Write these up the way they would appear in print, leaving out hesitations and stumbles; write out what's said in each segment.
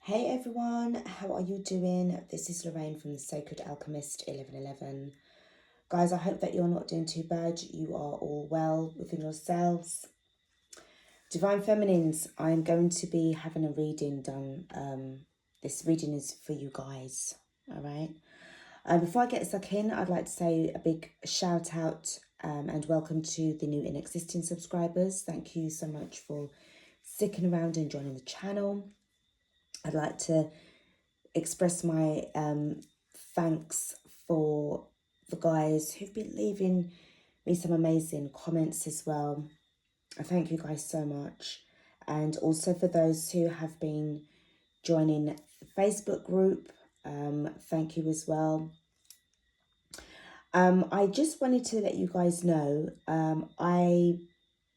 Hey everyone, how are you doing? This is Lorraine from the Sacred Alchemist 1111. Guys, I hope that you're not doing too bad. You are all well within yourselves. Divine Feminines, I'm going to be having a reading done. This reading is for you guys, all right? Before I get stuck in, I'd like to say a big shout out and welcome to the new and existing subscribers. Thank you so much for sticking around and joining the channel. I'd like to express my thanks for the guys who've been leaving me some amazing comments as well. I thank you guys so much. And also for those who have been joining the Facebook group, thank you as well. I just wanted to let you guys know, I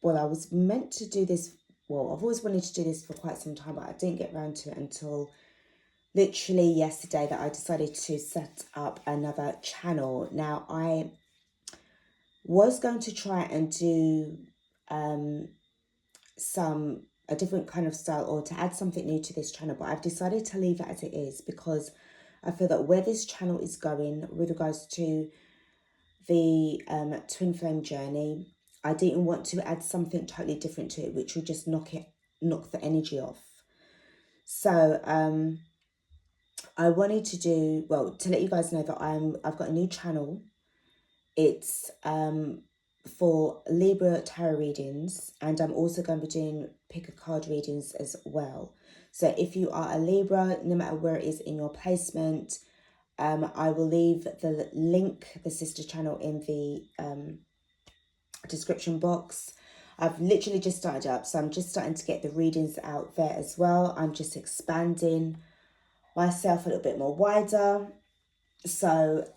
was meant to do this, I've always wanted to do this for quite some time, but I didn't get around to it until literally yesterday that I decided to set up another channel. Now, I was going to try and do a different kind of style or to add something new to this channel, but I've decided to leave it as it is because I feel that where this channel is going with regards to the twin flame journey, I didn't want to add something totally different to it, which would just knock the energy off. So I wanted to do, to let you guys know that I've got a new channel. It's for Libra tarot readings, and I'm also going to be doing pick a card readings as well. So if you are a Libra, no matter where it is in your placement, I will leave the link, the sister channel, in the description box. I've literally just started up, so I'm just starting to get the readings out there as well. I'm just expanding myself a little bit more wider. So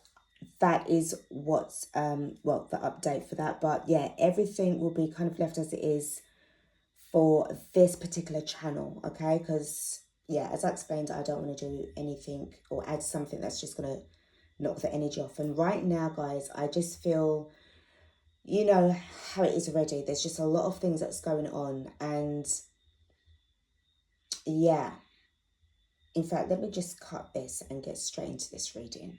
that is what's the update for that. But yeah, everything will be kind of left as it is for this particular channel, okay? Because yeah, as I explained, I don't want to do anything or add something that's just gonna knock the energy off. And right now, guys, I just feel, you know how it is already, there's just a lot of things that's going on. And yeah, in fact, let me just cut this and get straight into this reading.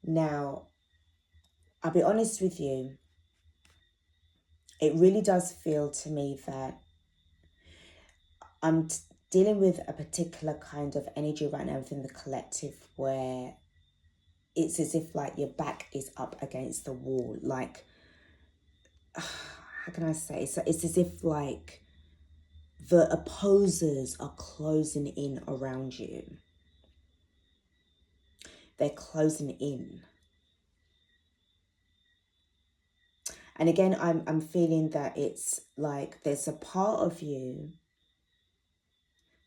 Now, I'll be honest with you, it really does feel to me that I'm dealing with a particular kind of energy right now within the collective where it's as if like your back is up against the wall. Like, how can I say? So it's as if like the opposers are closing in around you. They're closing in. And again, I'm feeling that it's like there's a part of you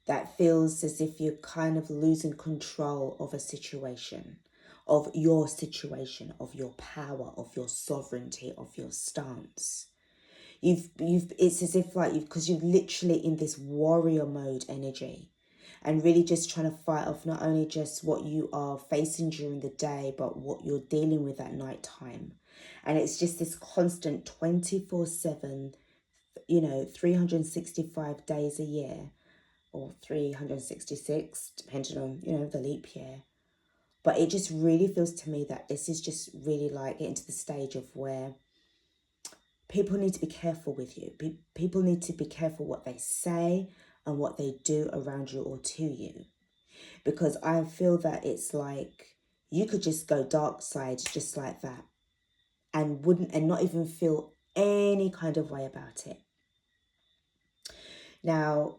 that feels as if you're kind of losing control of a situation, of your situation, of your power, of your sovereignty, of your stance. It's as if like because you're literally in this warrior mode energy and really just trying to fight off not only just what you are facing during the day, but what you're dealing with at night time. And it's just this constant 24/7, 365 days a year, or 366, depending on, the leap year. But it just really feels to me that this is just really like getting to the stage of where people need to be careful with you. People need to be careful what they say and what they do around you or to you. Because I feel that it's like you could just go dark side just like that and not even feel any kind of way about it. Now,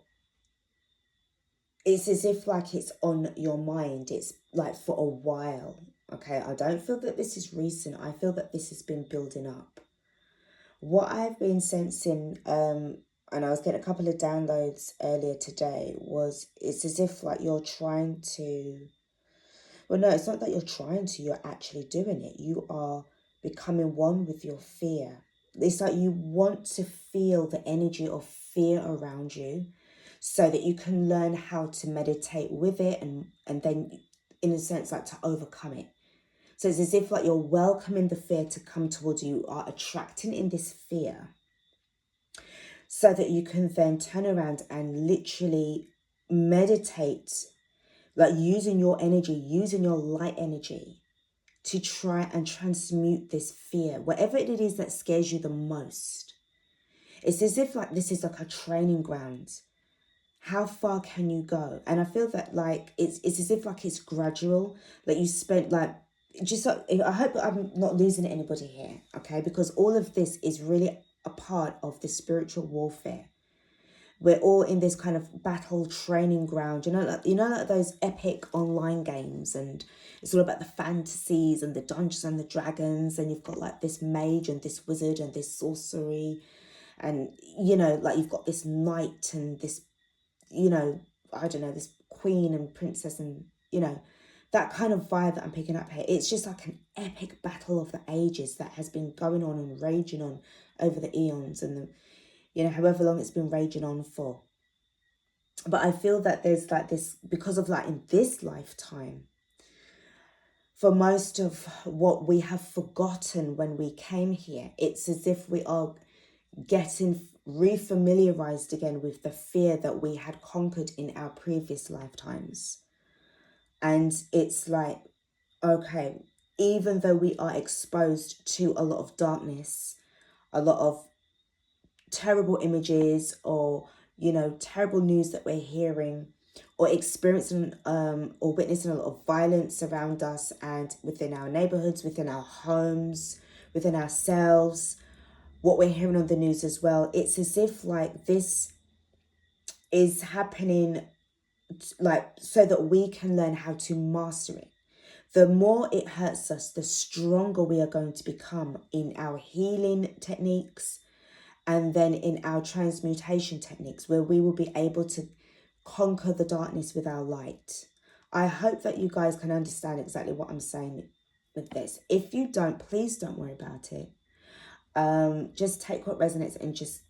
it's as if like it's on your mind. It's like for a while, okay? I don't feel that this is recent. I feel that this has been building up. What I've been sensing, and I was getting a couple of downloads earlier today, was it's as if like you're trying to, well, no, it's not that you're trying to, you're actually doing it. You are becoming one with your fear. It's like you want to feel the energy of fear around you so that you can learn how to meditate with it and then, in a sense, like to overcome it. So it's as if like you're welcoming the fear to come towards you. You are attracting in this fear so that you can then turn around and literally meditate, like using your energy, using your light energy to try and transmute this fear, whatever it is that scares you the most. It's as if like this is like a training ground. How far can you go? And I feel that like it's as if like it's gradual. Like you spent like just like, I hope I'm not losing anybody here, okay? Because all of this is really a part of the spiritual warfare. We're all in this kind of battle training ground, like those epic online games, and it's all about the fantasies and the Dungeons and the Dragons, and you've got like this mage and this wizard and this sorcery, and like you've got this knight and this, I don't know, this queen and princess, and that kind of vibe that I'm picking up here. It's just like an epic battle of the ages that has been going on and raging on over the eons and however long it's been raging on for. But I feel that there's like this, because of like in this lifetime, for most of what we have forgotten when we came here, it's as if we are getting refamiliarized again with the fear that we had conquered in our previous lifetimes. And it's like, okay, even though we are exposed to a lot of darkness, a lot of terrible images, or terrible news that we're hearing, or experiencing or witnessing a lot of violence around us and within our neighborhoods, within our homes, within ourselves, what we're hearing on the news as well, it's as if like this is happening like so that we can learn how to master it. The more it hurts us, the stronger we are going to become in our healing techniques, and then in our transmutation techniques, where we will be able to conquer the darkness with our light. I hope that you guys can understand exactly what I'm saying with this. If you don't, please don't worry about it. Just take what resonates and just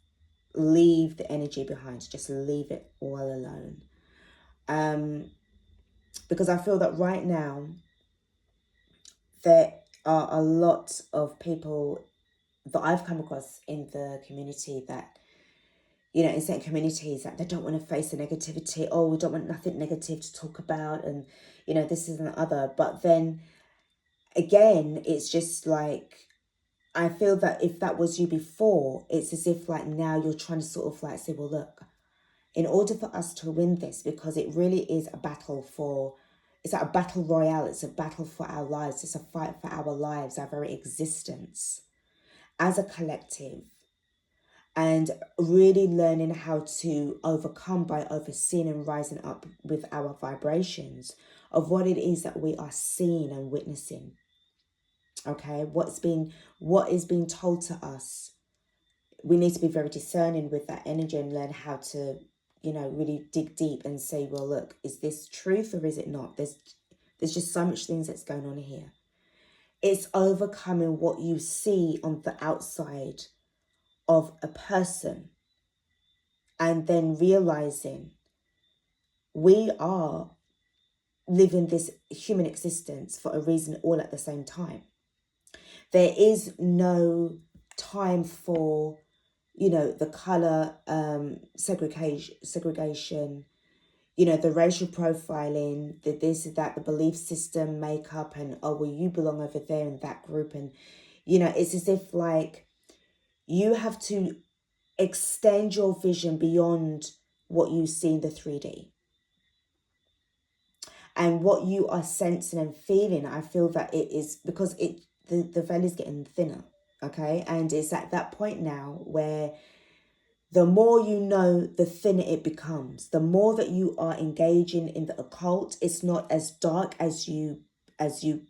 leave the energy behind. Just leave it all alone. Because I feel that right now there are a lot of people that I've come across in the community that, in certain communities, that they don't want to face the negativity. Oh, we don't want nothing negative to talk about, and this is and the other. But then again, it's just like, I feel that if that was you before, it's as if like now you're trying to sort of like say, well, look, in order for us to win this, because it really is a battle it's like a battle royale. It's a battle for our lives. It's a fight for our lives, our very existence as a collective. And really learning how to overcome by overseeing and rising up with our vibrations of what it is that we are seeing and witnessing. Okay, what is being told to us. We need to be very discerning with that energy and learn how to, really dig deep and say, well, look, is this truth or is it not? There's just so much things that's going on here. It's overcoming what you see on the outside of a person, and then realizing we are living this human existence for a reason all at the same time. There is no time for, the color segregation, the racial profiling, the this, that, the belief system makeup, and, oh, well, you belong over there in that group. And, it's as if like you have to extend your vision beyond what you see in the 3D. And what you are sensing and feeling, I feel that it is because the veil is getting thinner, okay? And it's at that point now where the more you know, the thinner it becomes. The more that you are engaging in the occult, it's not as dark as you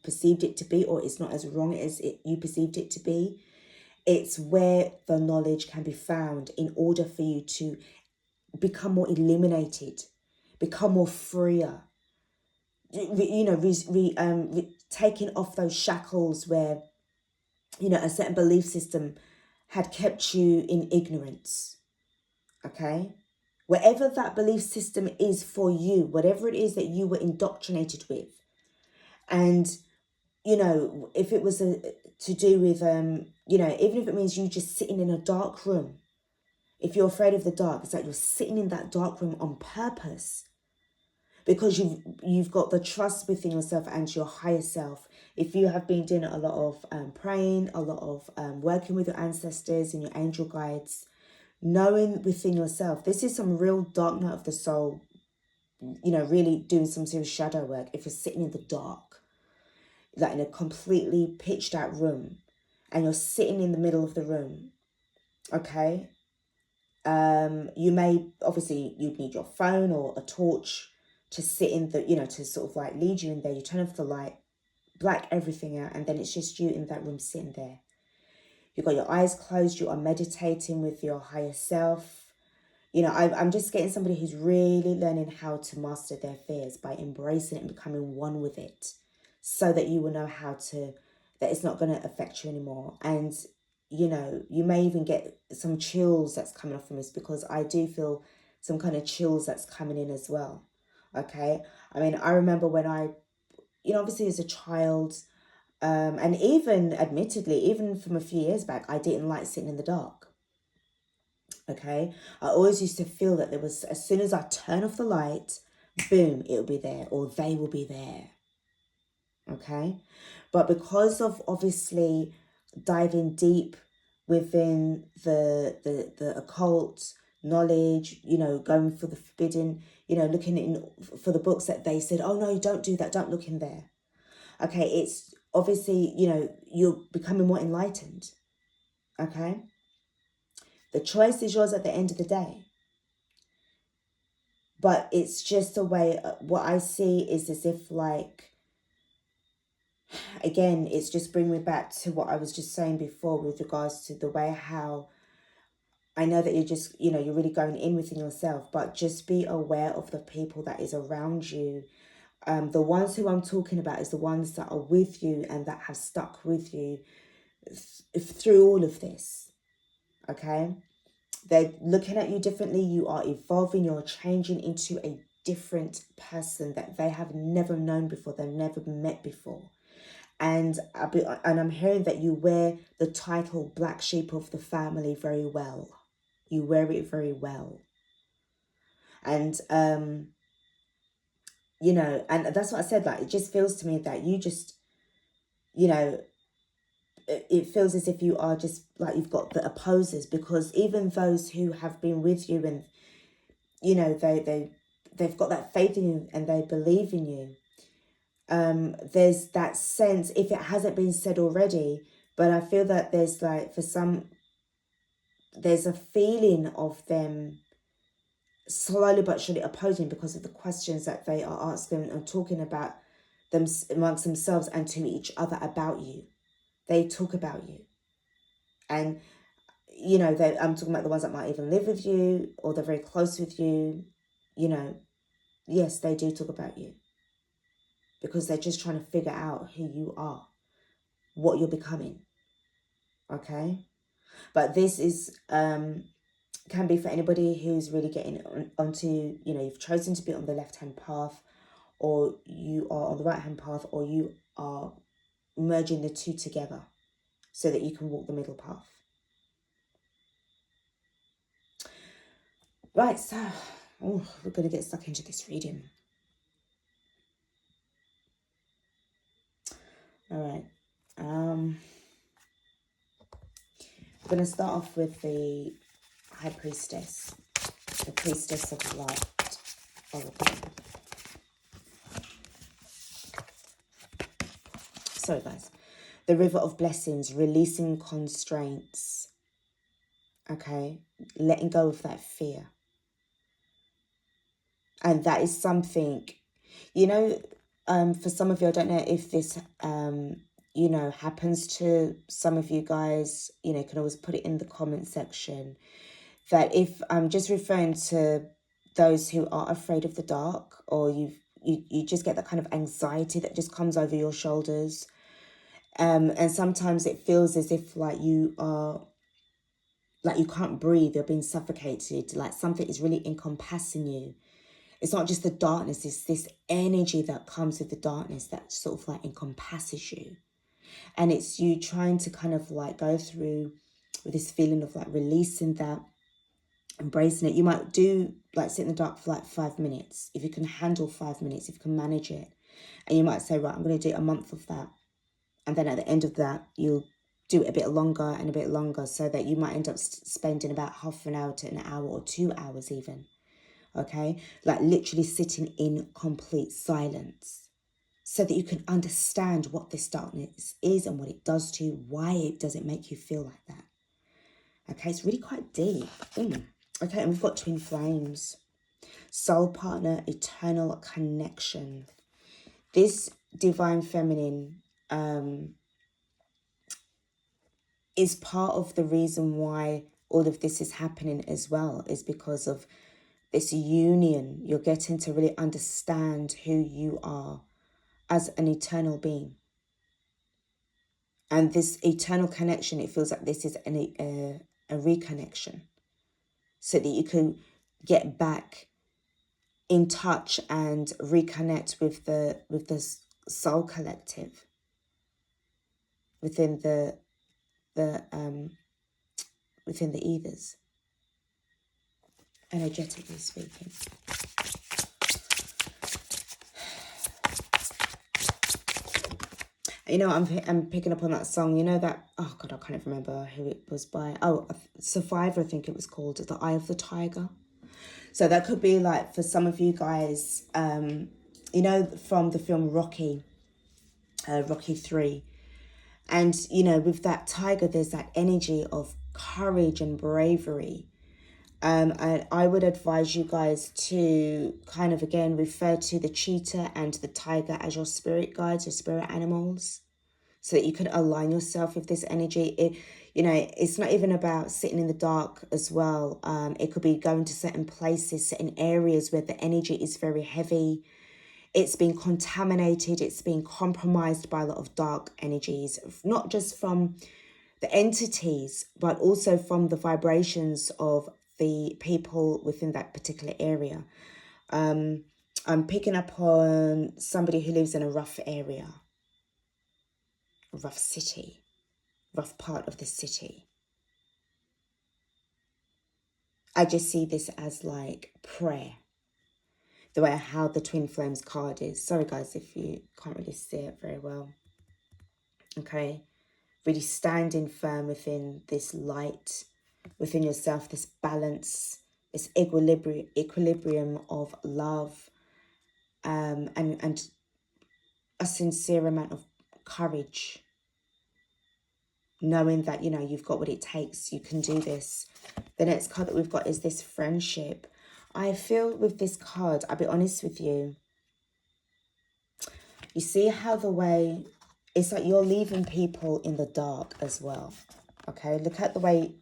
perceived it to be, or it's not as wrong as you perceived it to be. It's where the knowledge can be found in order for you to become more illuminated, become more freer. Taking off those shackles where, a certain belief system had kept you in ignorance. Okay? Whatever that belief system is for you, whatever it is that you were indoctrinated with. And, if it was to do with, even if it means you just sitting in a dark room, if you're afraid of the dark, it's like you're sitting in that dark room on purpose because you've got the trust within yourself and your higher self. If you have been doing a lot of praying, a lot of working with your ancestors and your angel guides, knowing within yourself, this is some real dark night of the soul, you know, really doing some serious shadow work. If you're sitting in the dark, like in a completely pitched out room, and you're sitting in the middle of the room, okay, you may, obviously you'd need your phone or a torch to sit in the, you know, to sort of like lead you in there. You turn off the light, black everything out, and then it's just you in that room sitting there. You've got your eyes closed, you are meditating with your higher self. You know, I'm just getting somebody who's really learning how to master their fears by embracing it and becoming one with it, so that you will know how to, that it's not going to affect you anymore. And, you know, you may even get some chills that's coming off from this, because I do feel some kind of chills that's coming in as well. Okay. I mean, I remember when I, you know, obviously as a child, and even admittedly, even from a few years back, I didn't like sitting in the dark. Okay, I always used to feel that there was, as soon as I turn off the light, boom, it'll be there, or they will be there. Okay, but because of obviously diving deep within the occult knowledge, you know, going for the forbidden, you know, looking in for the books that they said, oh no, don't do that, don't look in there. Okay, it's obviously, you know, you're becoming more enlightened. Okay, the choice is yours at the end of the day. But it's just a way, what I see is as if like, again, it's just bringing me back to what I was just saying before with regards to the way how I know that you're just, you know, you're really going in within yourself, but just be aware of the people that is around you. The ones who I'm talking about is the ones that are with you and that have stuck with you through all of this. Okay. They're looking at you differently. You are evolving. You're changing into a different person that they have never known before. They've never met before. And I'm hearing that you wear the title Black Sheep of the Family very well. You wear it very well. And, you know, and that's what I said. Like, it just feels to me that you just, you know, it feels as if you are just like, you've got the opposers, because even those who have been with you and, you know, they've got that faith in you and they believe in you. There's that sense, if it hasn't been said already, but I feel that there's like, for some, there's a feeling of them slowly but surely opposing, because of the questions that they are asking and talking about them amongst themselves and to each other about you. They talk about you. And, you know, I'm talking about the ones that might even live with you or they're very close with you. You know, yes, they do talk about you, because they're just trying to figure out who you are, what you're becoming. Okay. But this is, can be for anybody who's really getting onto, you know, you've chosen to be on the left-hand path, or you are on the right-hand path, or you are merging the two together so that you can walk the middle path. Right, so we're going to get stuck into this reading. All right. I'm going to start off with the High Priestess, the Priestess of Light Oracle. Sorry, guys. The River of Blessings, releasing constraints. Okay, letting go of that fear. And that is something, you know, for some of you, I don't know if this, you know, happens to some of you guys, you know, you can always put it in the comment section, that if I'm just referring to those who are afraid of the dark, or you just get that kind of anxiety that just comes over your shoulders. And sometimes it feels as if like you are, like you can't breathe, you're being suffocated, like something is really encompassing you. It's not just the darkness, it's this energy that comes with the darkness that sort of like encompasses you. And it's you trying to kind of like go through with this feeling of like releasing that, embracing it. You might do like sit in the dark for like 5 minutes. If you can handle 5 minutes, if you can manage it. And you might say, right, I'm going to do a month of that. And then at the end of that, you'll do it a bit longer and a bit longer, so that you might end up spending about half an hour to an hour or 2 hours even. Okay? Like literally sitting in complete silence, so that you can understand what this darkness is and what it does to you, why it doesn't make you feel like that. Okay, it's really quite deep. Okay, and we've got twin flames. Soul partner, eternal connection. This divine feminine is part of the reason why all of this is happening as well, is because of this union. You're getting to really understand who you are as an eternal being. And this eternal connection, it feels like this is a reconnection, so that you can get back in touch and reconnect with the soul collective within the ethers, energetically speaking. You know, I'm picking up on that song. You know that, oh God, I can't even remember who it was by. Oh, Survivor, I think it was called, The Eye of the Tiger. So that could be like, for some of you guys, you know, from the film Rocky 3. And, you know, with that tiger, there's that energy of courage and bravery. And I would advise you guys to kind of, again, refer to the cheetah and the tiger as your spirit guides, your spirit animals, so that you can align yourself with this energy. You know, it's not even about sitting in the dark as well. It could be going to certain places, certain areas where the energy is very heavy. It's been contaminated. It's been compromised by a lot of dark energies, not just from the entities, but also from the vibrations of the people within that particular area. I'm picking up on somebody who lives in a rough area, a rough city, rough part of the city. I just see this as like prayer, the way how the twin flames card is. Sorry guys if you can't really see it very well. Okay, really standing firm within this light, within yourself, this balance, this equilibrium of love, and a sincere amount of courage, knowing that, you know, you've got what it takes, you can do this. The next card that we've got is this friendship. I feel with this card, I'll be honest with you, you see how the way, it's like you're leaving people in the dark as well. Okay, look at the way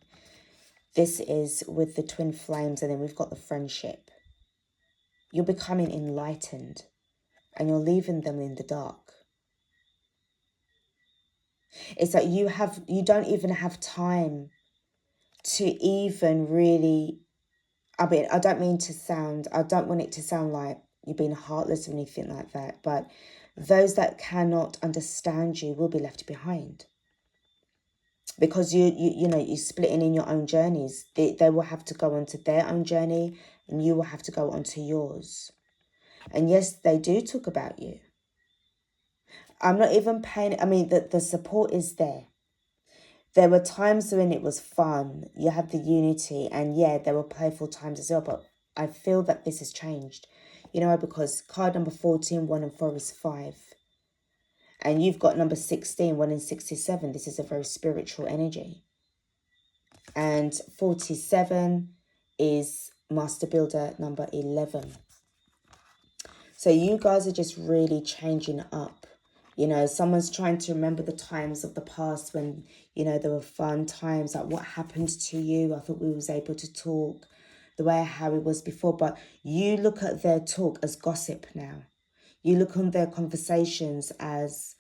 this is with the twin flames, and then we've got the friendship. You're becoming enlightened and you're leaving them in the dark. It's like you don't even have time to even really, I mean, I don't want it to sound like you're being heartless or anything like that, but those that cannot understand you will be left behind. Because you know, you're splitting in your own journeys. They will have to go onto their own journey and you will have to go onto yours. And yes, they do talk about you. I'm not even paying, I mean, the support is there. There were times when it was fun. You had the unity, and yeah, there were playful times as well, but I feel that this has changed. You know, because card number 14, 1 and 4 is 5. And you've got number 16, 1 and 67. This is a very spiritual energy. And 47 is Master Builder number 11. So you guys are just really changing up. You know, someone's trying to remember the times of the past when, you know, there were fun times, like what happened to you. I thought we was able to talk the way how it was before. But you look at their talk as gossip now. You look on their conversations as,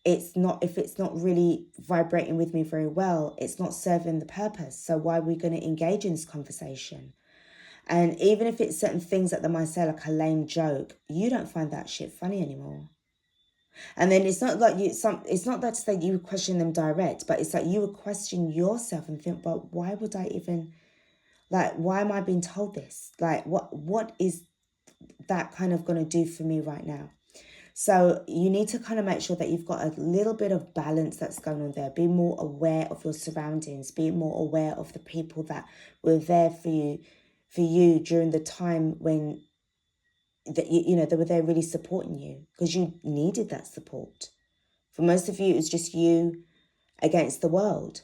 if it's not really vibrating with me very well, it's not serving the purpose. So why are we going to engage in this conversation? And even if it's certain things that they might say like a lame joke, you don't find that shit funny anymore. And then it's not like it's not that to say you question them direct, but it's like you would question yourself and think, but why would I even Like, why am I being told this? Like, what is that kind of going to do for me right now? So you need to kind of make sure that you've got a little bit of balance that's going on there. Be more aware of your surroundings. Be more aware of the people that were there for you during the time when that you know, they were there really supporting you, because you needed that support. For most of you, it was just you against the world.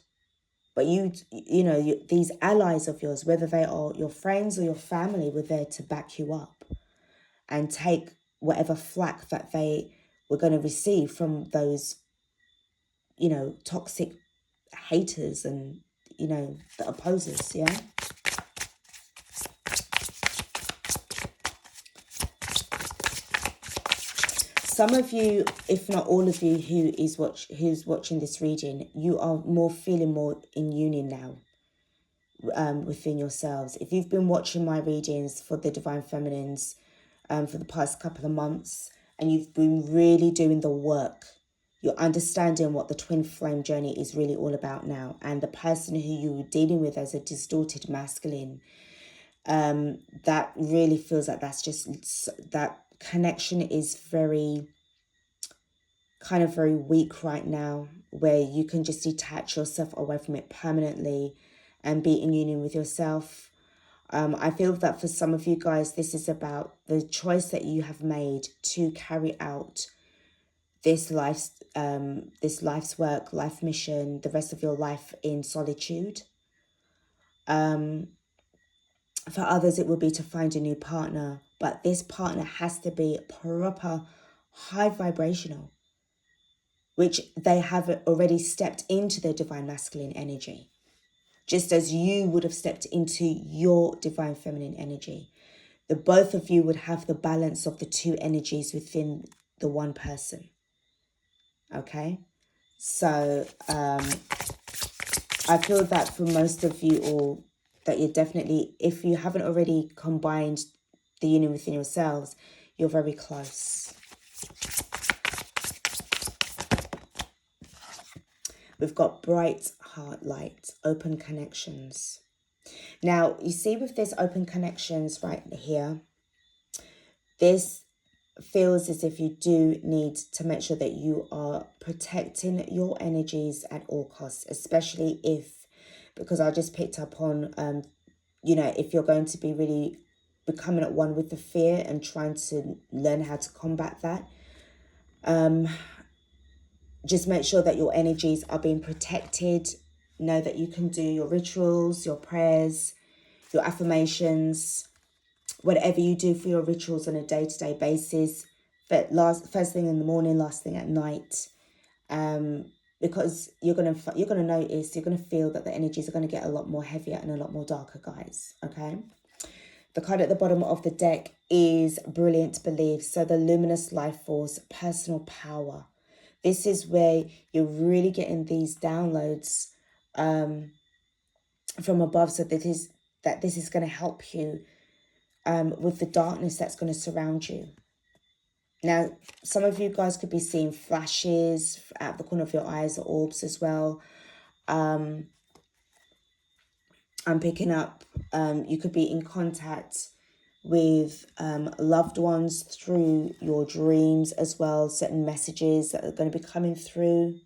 But these allies of yours, whether they are your friends or your family, were there to back you up and take whatever flack that they were going to receive from those, toxic haters and, the opposers, yeah? Some of you, if not all of you, who's watching this reading, you are feeling more in union now, within yourselves. If you've been watching my readings for the Divine Feminines for the past couple of months, and you've been really doing the work, you're understanding what the twin flame journey is really all about now. And the person who you were dealing with as a distorted masculine, that really feels like that connection is very weak right now, where you can just detach yourself away from it permanently and be in union with yourself. I feel that for some of you guys, this is about the choice that you have made to carry out this life's work, life mission, the rest of your life in solitude. For others, it will be to find a new partner, but this partner has to be proper high vibrational, which they have already stepped into their divine masculine energy, just as you would have stepped into your divine feminine energy. The both of you would have the balance of the two energies within the one person. Okay? So I feel that for most of you all, that you're definitely, if you haven't already combined the union within yourselves, you're very close. We've got bright heart light, open connections. Now, you see with this open connections right here, this feels as if you do need to make sure that you are protecting your energies at all costs, especially because I just picked up on, if you're going to be really becoming at one with the fear and trying to learn how to combat that, just make sure that your energies are being protected. Know that you can do your rituals, your prayers, your affirmations, whatever you do for your rituals on a day-to-day basis, but first thing in the morning, last thing at night, because you're gonna notice, you're gonna feel that the energies are gonna get a lot more heavier and a lot more darker, guys. Okay. The card at the bottom of the deck is Brilliant Beliefs. So the luminous life force, personal power. This is where you're really getting these downloads from above. So this is going to help you with the darkness that's going to surround you. Now, some of you guys could be seeing flashes out the corner of your eyes, or orbs as well. I'm picking up, you could be in contact with loved ones through your dreams as well. Certain messages that are going to be coming through.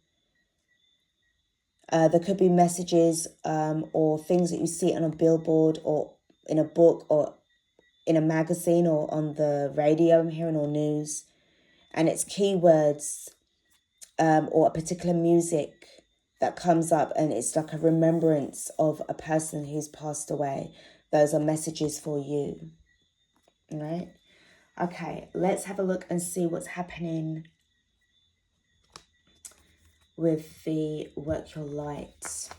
There could be messages or things that you see on a billboard or in a book or in a magazine or on the radio I'm hearing, or news. And it's keywords or a particular music that comes up, and it's like a remembrance of a person who's passed away. Those are messages for you. All right? Okay, let's have a look and see what's happening with the Work Your Light.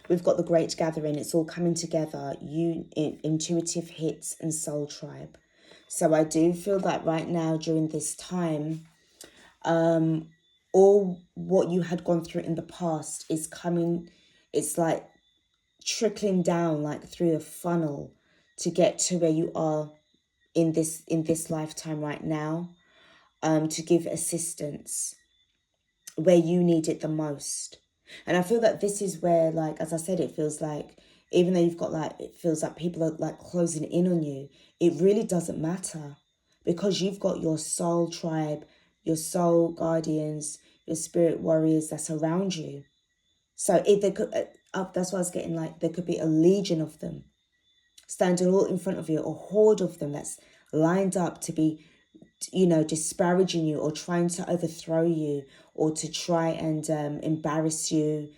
We've got the Great Gathering. It's all coming together. Intuitive hits and soul tribe. So I do feel that right now during this time, all what you had gone through in the past is coming. It's like trickling down like through a funnel to get to where you are in this lifetime right now, to give assistance. where you need it the most. And I feel that this is where, like, as I said, it feels like, even though you've got like, it feels like people are like closing in on you, it really doesn't matter, because you've got your soul tribe, your soul guardians, your spirit warriors that's around you. So if they could, that's what I was getting, like, there could be a legion of them standing all in front of you, a horde of them that's lined up to be, you know, disparaging you or trying to overthrow you, or to try and embarrass you,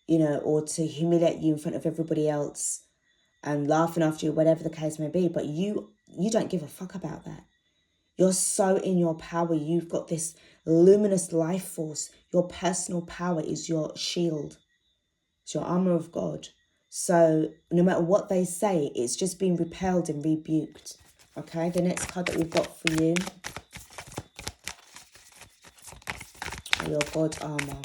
you know, or to humiliate you in front of everybody else and laughing after you, whatever the case may be. But you don't give a fuck about that. You're so in your power. You've got this luminous life force. Your personal power is your shield. It's your armor of God. So no matter what they say, it's just being repelled and rebuked. Okay, the next card that we've got for you, your God armor.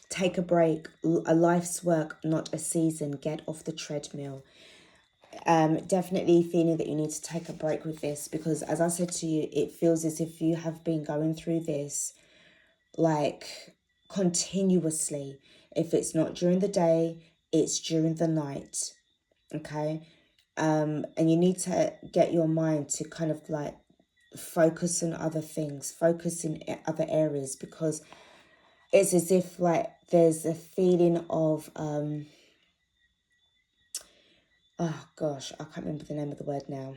Take a break. A life's work, not a season. Get off the treadmill. Definitely feeling that you need to take a break with this, because as I said to you, it feels as if you have been going through this like continuously. If it's not during the day, it's during the night. Okay. And you need to get your mind to kind of like focus on other things, focus in other areas, because it's as if like there's a feeling of oh gosh, I can't remember the name of the word now,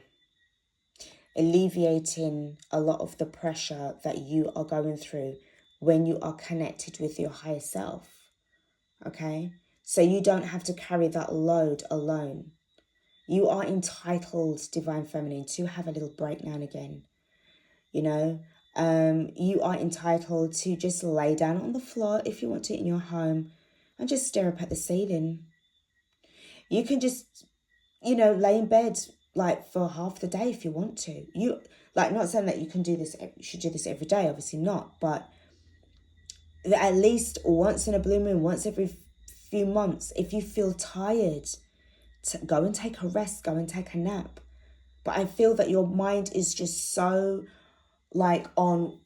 alleviating a lot of the pressure that you are going through when you are connected with your higher self. Okay, so you don't have to carry that load alone. You are entitled, Divine Feminine, to have a little break now and again. You know, you are entitled to just lay down on the floor if you want to in your home and just stare up at the ceiling. You can just, you know, lay in bed like for half the day if you want to. You, like, not saying that you can do this, you should do this every day, obviously not, but at least once in a blue moon, once every few months, if you feel tired, go and take a rest, go and take a nap. But I feel that your mind is just so like on,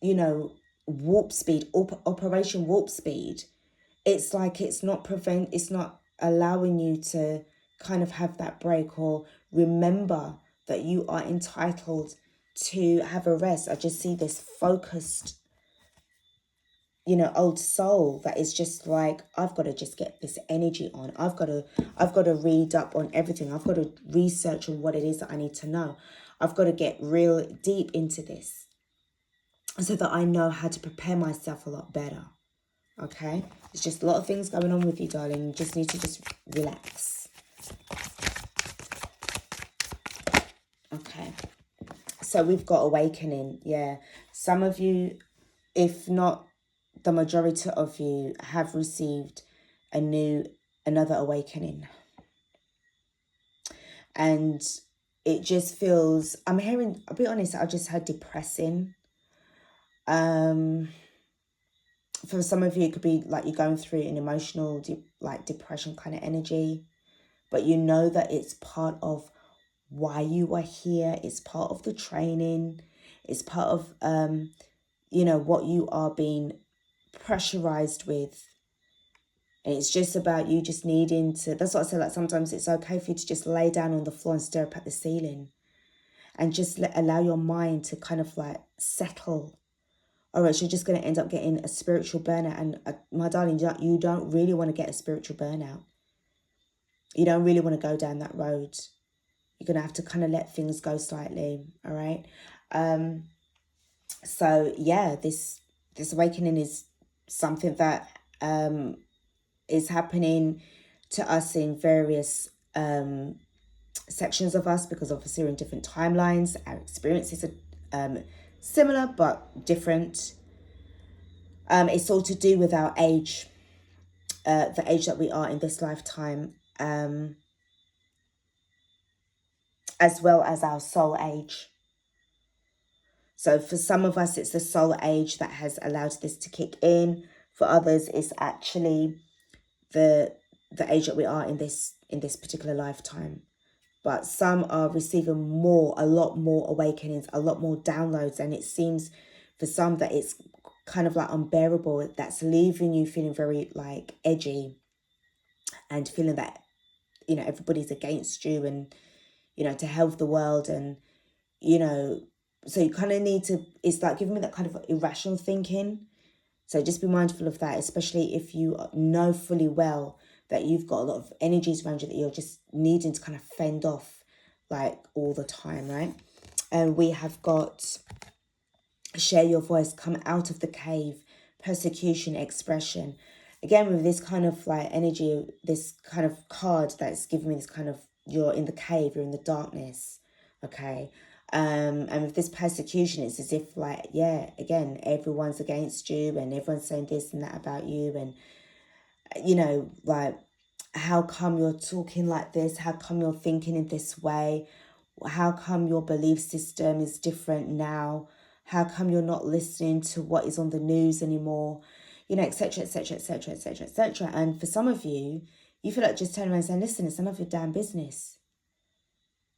you know, warp speed, operation warp speed. It's like it's not allowing you to kind of have that break or remember that you are entitled to have a rest. I just see this focused, you know, old soul that is just like, I've got to just get this energy on. I've got to read up on everything. I've got to research on what it is that I need to know. I've got to get real deep into this so that I know how to prepare myself a lot better. Okay? There's just a lot of things going on with you, darling. You just need to just relax. Okay. So we've got awakening. Yeah. Some of you, if not the majority of you, have received another awakening. And it just feels, I'm hearing, I'll be honest, I just heard depressing. For some of you, it could be like you're going through an emotional, depression kind of energy. But you know that it's part of why you are here. It's part of the training. It's part of, you know, what you are being pressurized with. And it's just about you just needing to, that's what I say, like sometimes it's okay for you to just lay down on the floor and stare up at the ceiling. And just allow your mind to kind of like settle. Or else you're just going to end up getting a spiritual burnout. And my darling, you don't really want to get a spiritual burnout. You don't really want to go down that road. You're going to have to kind of let things go slightly. All right. So yeah, this awakening is something that is happening to us in various sections of us, because obviously we're in different timelines. Our experiences are similar but different. It's all to do with our age, the age that we are in this lifetime, as well as our soul age. So for some of us, it's the soul age that has allowed this to kick in. For others, it's actually the age that we are in this particular lifetime. But some are receiving a lot more awakenings, a lot more downloads, and it seems For some, that it's kind of like unbearable. That's leaving you feeling very like edgy and feeling that, you know, everybody's against you and, you know, to help the world. And, you know, so you kind of need to, it's like giving me that kind of irrational thinking. So just be mindful of that, especially if you know fully well that you've got a lot of energies around you that you're just needing to kind of fend off like all the time, right? And we have got share your voice, come out of the cave, persecution, expression. Again, with this kind of like energy, this kind of card that's giving me this kind of, you're in the cave, you're in the darkness, okay? And with this persecution, it's as if like, yeah, again, everyone's against you and everyone's saying this and that about you. And, you know, like, how come you're talking like this? How come you're thinking in this way? How come your belief system is different now? How come you're not listening to what is on the news anymore? You know, etc., etc., etc., etc., etc. And for some of you, you feel like just turning around and saying, listen, it's none of your damn business.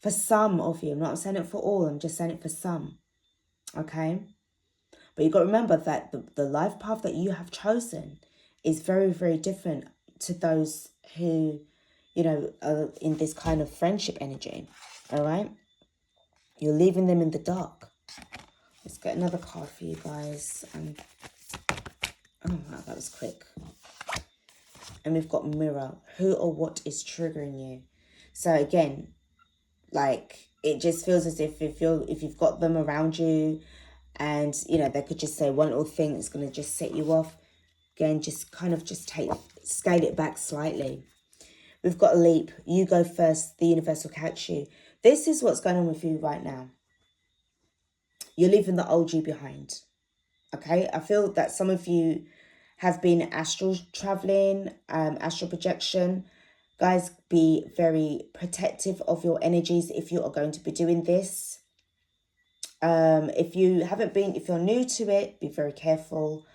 For some of you, I'm not saying it for all, I'm just saying it for some, okay? But you've got to remember that the life path that you have chosen is very, very different to those who, you know, are in this kind of friendship energy, all right? You're leaving them in the dark. Let's get another card for you guys. Oh, wow, that was quick. And we've got mirror. Who or what is triggering you? So again, like, it just feels as if you've got them around you and, you know, they could just say one little thing that's going to just set you off. Again, just kind of just scale it back slightly. We've got a leap. You go first. The universe will catch you. This is what's going on with you right now. You're leaving the old you behind. Okay, I feel that some of you have been astral traveling, astral projection. Guys, be very protective of your energies if you are going to be doing this. If you're new to it, be very careful.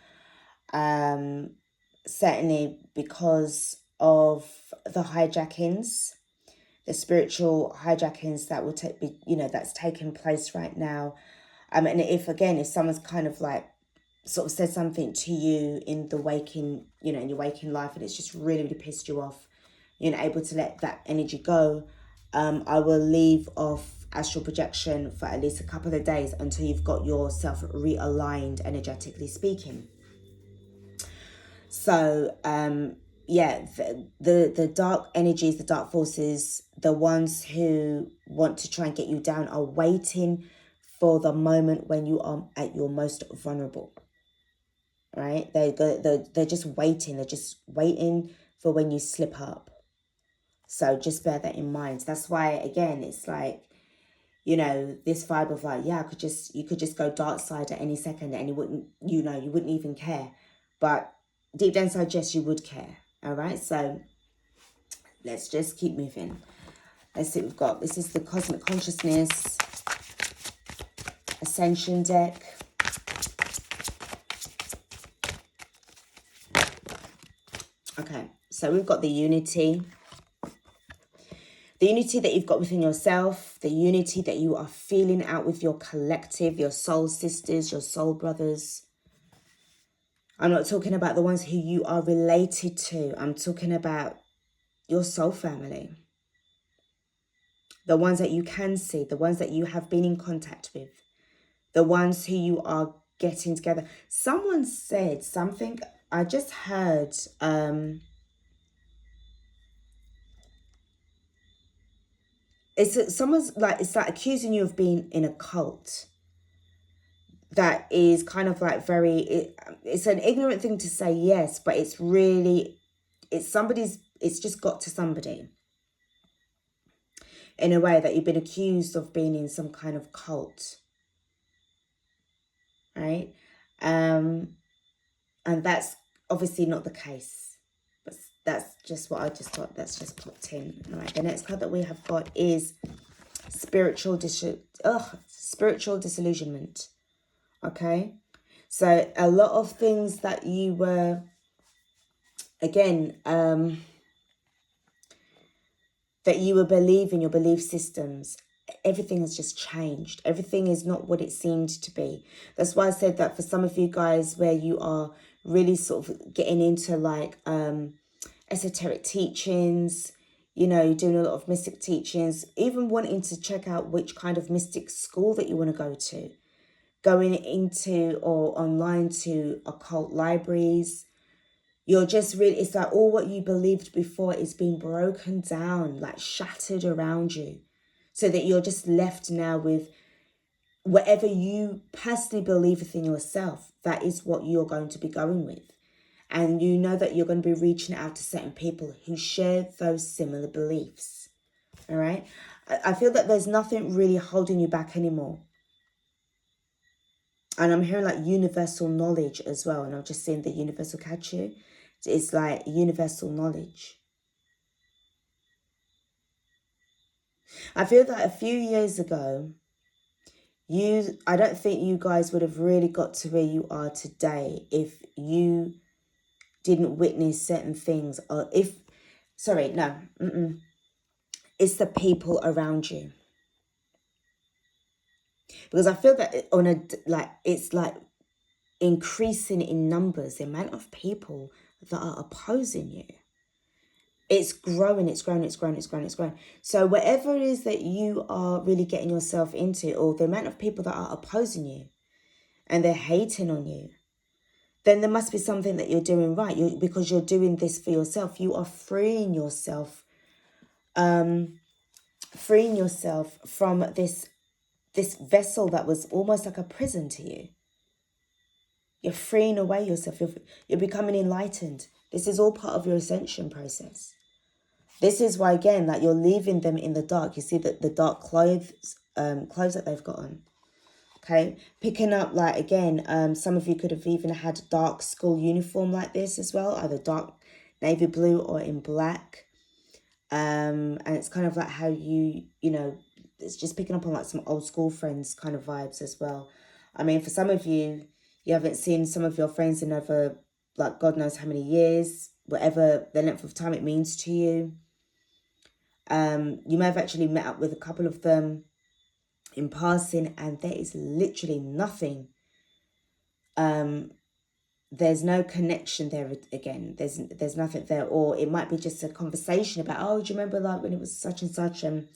Certainly because of the hijackings, the spiritual hijackings that will that's taking place right now. And if someone's kind of like sort of said something to you in the waking, in your waking life, and it's just really, really pissed you off, you're not able to let that energy go, I will leave off astral projection for at least a couple of days until you've got yourself realigned, energetically speaking. So, the dark energies, the dark forces, the ones who want to try and get you down are waiting for the moment when you are at your most vulnerable, right? They're just waiting. They're just waiting for when you slip up. So just bear that in mind. That's why, again, it's like, this vibe of like, yeah, you could just go dark side at any second and you wouldn't even care. But deep down inside, yes, you would care. All right. So let's just keep moving. Let's see what we've got. This is the Cosmic Consciousness Ascension deck. Okay. So we've got the unity. The unity that you've got within yourself, the unity that you are feeling out with your collective, your soul sisters, your soul brothers. I'm not talking about the ones who you are related to. I'm talking about your soul family. The ones that you can see, the ones that you have been in contact with, the ones who you are getting together. Someone said something, I just heard, someone's like, it's like accusing you of being in a cult. That is kind of like it's an ignorant thing to say, yes, but it's just got to somebody in a way that you've been accused of being in some kind of cult, right? And that's obviously not the case, but that's just what I just got. That's just popped in. All right, the next card that we have got is spiritual disillusionment. Okay, so a lot of things that you were, again, that you were believing, your belief systems, everything has just changed. Everything is not what it seemed to be. That's why I said that for some of you guys where you are really sort of getting into like esoteric teachings, you know, doing a lot of mystic teachings, even wanting to check out which kind of mystic school that you want to go to, going into or online to occult libraries. You're just really, it's like all what you believed before is being broken down, like shattered around you, so that you're just left now with whatever you personally believe within yourself. That is what you're going to be going with. And you know that you're going to be reaching out to certain people who share those similar beliefs. All right. I feel that there's nothing really holding you back anymore. And I'm hearing like universal knowledge as well. And I'm just seeing the universal kachu. It's like universal knowledge. I feel that a few years ago, I don't think you guys would have really got to where you are today if you didn't witness certain things, or if, sorry, no, it's the people around you. Because I feel that it's like increasing in numbers, the amount of people that are opposing you. It's growing, it's growing, it's growing, it's growing, it's growing. So whatever it is that you are really getting yourself into, or the amount of people that are opposing you and they're hating on you, then there must be something that you're doing right. Because you're doing this for yourself. You are freeing yourself from this vessel that was almost like a prison to you. You're freeing away yourself. You're becoming enlightened. This is all part of your ascension process. This is why, again, that you're leaving them in the dark. You see that the dark clothes that they've got on. Okay, picking up like, again, some of you could have even had dark school uniform like this as well, either dark navy blue or in black. And it's kind of like how you know, it's just picking up on like some old school friends kind of vibes as well. I mean, for some of you, you haven't seen some of your friends in over like God knows how many years, whatever the length of time it means to you. You may have actually met up with a couple of them in passing, and there is literally nothing. There's no connection there again. There's nothing there, or it might be just a conversation about, oh, do you remember like when it was such and such? And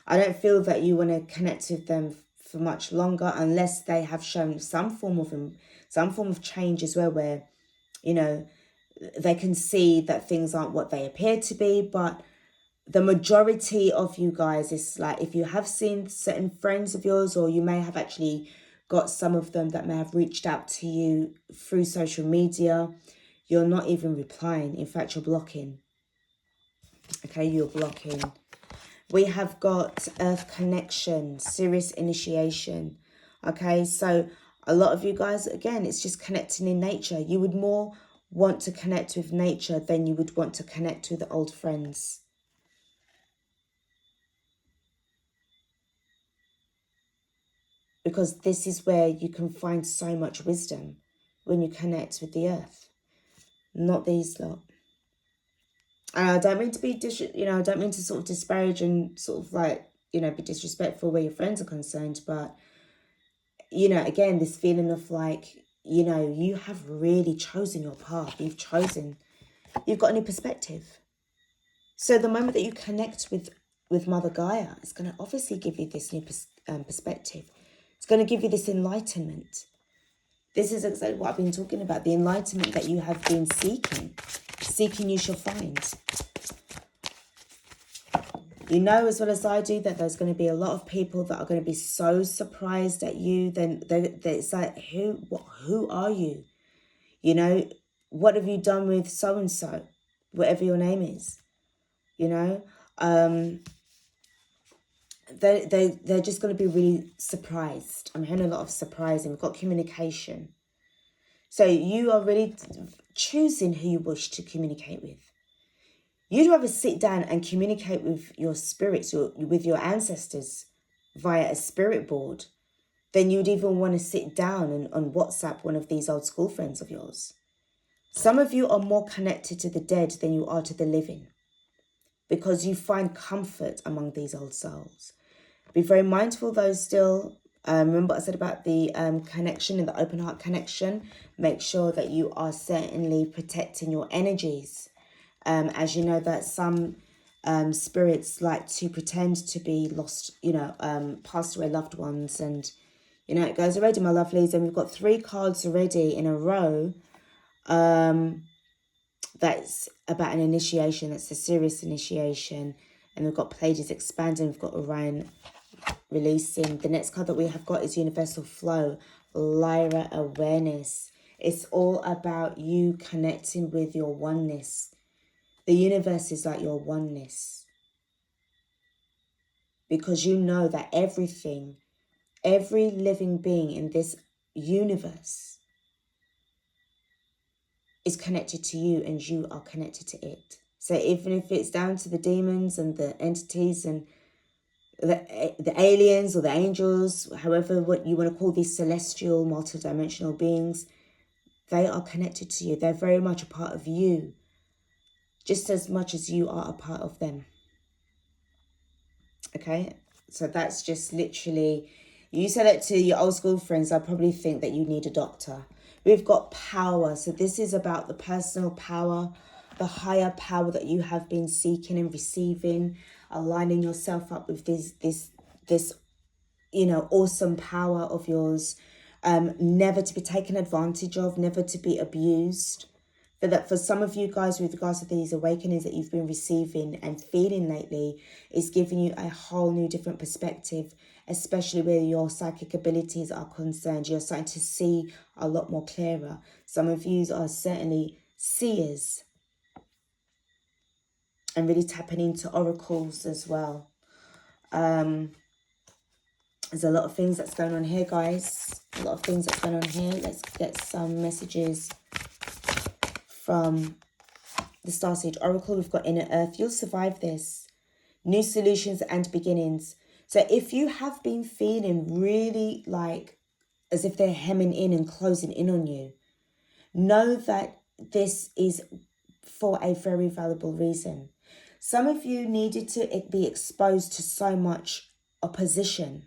I don't feel that you want to connect with them for much longer unless they have shown some form of change as well, where, you know, they can see that things aren't what they appear to be. But the majority of you guys, is like, if you have seen certain friends of yours, or you may have actually got some of them that may have reached out to you through social media, you're not even replying. In fact, you're blocking. Okay, you're blocking. We have got earth connection, serious initiation. Okay, so a lot of you guys, again, it's just connecting in nature. You would more want to connect with nature than you would want to connect with old friends. Because this is where you can find so much wisdom, when you connect with the earth, not these lot. And I don't mean to be, I don't mean to sort of disparage and sort of like, be disrespectful where your friends are concerned. But, again, this feeling of like, you have really chosen your path. You've got a new perspective. So the moment that you connect with Mother Gaia, it's going to obviously give you this new perspective. It's going to give you this enlightenment. This is exactly what I've been talking about. The enlightenment that you have been seeking. Seeking you shall find. You know as well as I do that there's going to be a lot of people that are going to be so surprised at you. Then it's like, who are you? What have you done with so-and-so? Whatever your name is. They're just going to be really surprised. I'm hearing a lot of surprising. We've got communication. So you are really choosing who you wish to communicate with. You'd rather sit down and communicate with your spirits, with your ancestors via a spirit board, than you'd even want to sit down and on WhatsApp one of these old school friends of yours. Some of you are more connected to the dead than you are to the living, because you find comfort among these old souls. Be very mindful though still. Remember what I said about the connection and the open heart connection. Make sure that you are certainly protecting your energies. As you know that some spirits like to pretend to be lost, passed away loved ones. And, it goes already, my lovelies. And we've got 3 cards already in a row. That's about an initiation. That's a serious initiation. And we've got Pleiades expanding. We've got Orion releasing. The next card that we have got is Universal Flow, Lyra Awareness. It's all about you connecting with your oneness. The universe is like your oneness. Because you know that everything, every living being in this universe is connected to you and you are connected to it. So even if it's down to the demons and the entities and the aliens or the angels, however what you want to call these celestial, multidimensional beings, they are connected to you. They're very much a part of you, just as much as you are a part of them. Okay, so that's just literally, you say that to your old school friends, I probably think that you need a doctor. We've got power. So this is about the personal power, the higher power that you have been seeking and receiving, aligning yourself up with this awesome power of yours, never to be taken advantage of, never to be abused. But that for some of you guys, with regards to these awakenings that you've been receiving and feeling lately, is giving you a whole new different perspective, especially where your psychic abilities are concerned. You're starting to see a lot more clearer. Some of you are certainly seers and really tapping into oracles as well. There's a lot of things that's going on here, guys. A lot of things that's going on here. Let's get some messages from the Starseed Oracle. We've got Inner Earth. You'll survive this. New solutions and beginnings. So if you have been feeling really like as if they're hemming in and closing in on you, know that this is for a very valuable reason. Some of you needed to be exposed to so much opposition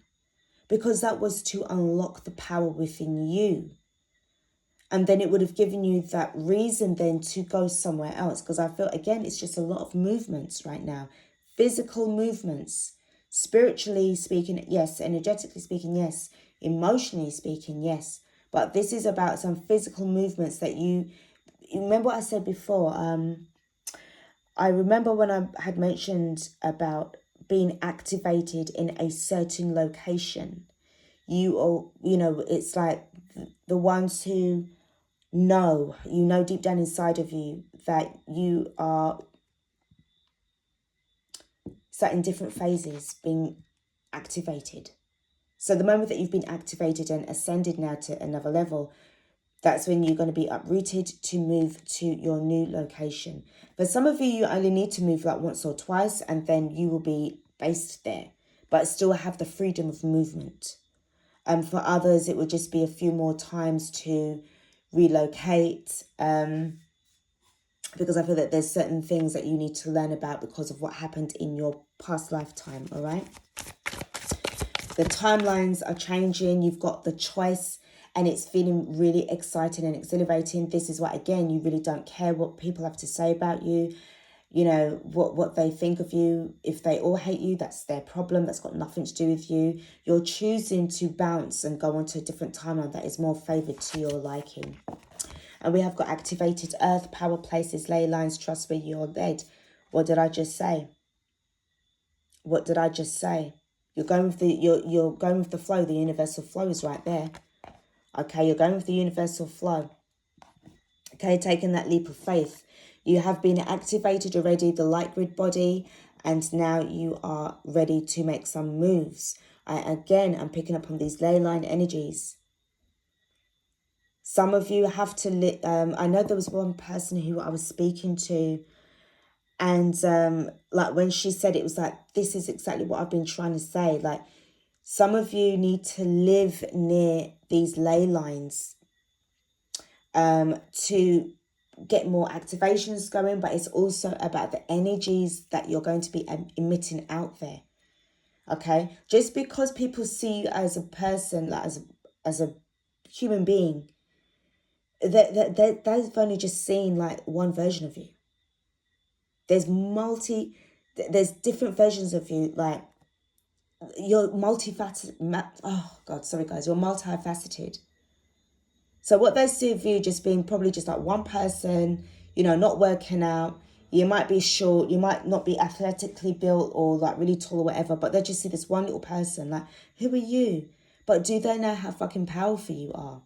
because that was to unlock the power within you. And then it would have given you that reason then to go somewhere else. Because I feel, again, it's just a lot of movements right now. Physical movements. Spiritually speaking, yes. Energetically speaking, yes. Emotionally speaking, yes. But this is about some physical movements that you remember what I said before. I remember when I had mentioned about being activated in a certain location. It's like the ones who know deep down inside of you that you are set in different phases being activated. So the moment that you've been activated and ascended now to another level, that's when you're going to be uprooted to move to your new location. For some of you, you only need to move like once or twice and then you will be based there, but still have the freedom of movement. For others, it would just be a few more times to relocate, because I feel that there's certain things that you need to learn about because of what happened in your past lifetime, all right? The timelines are changing. You've got the choice and it's feeling really exciting and exhilarating. This is why, again, you really don't care what people have to say about you, what they think of you. If they all hate you, that's their problem. That's got nothing to do with you. You're choosing to bounce and go on to a different timeline that is more favored to your liking. And we have got activated earth, power places, ley lines, trust where you're led. What did I just say? What did I just say? You're going with you're going with the flow. The universal flow is right there. Okay, you're going with the universal flow. Okay, taking that leap of faith. You have been activated already, the light grid body, and now you are ready to make some moves. I'm picking up on these ley line energies. Some of you have to, I know there was one person who I was speaking to, and like when she said it was like, this is exactly what I've been trying to say. Like, some of you need to live near these ley lines to get more activations going, but it's also about the energies that you're going to be emitting out there. Okay, just because people see you as a person, like as a human being, they've only just seen like one version of you. There's there's different versions of you. Like you're multifaceted. Oh God, sorry guys, you're multifaceted. So what they see of you just being probably just like one person, you know, not working out. You might be short, you might not be athletically built or like really tall or whatever, but they just see this one little person. Like, who are you? But do they know how fucking powerful you are?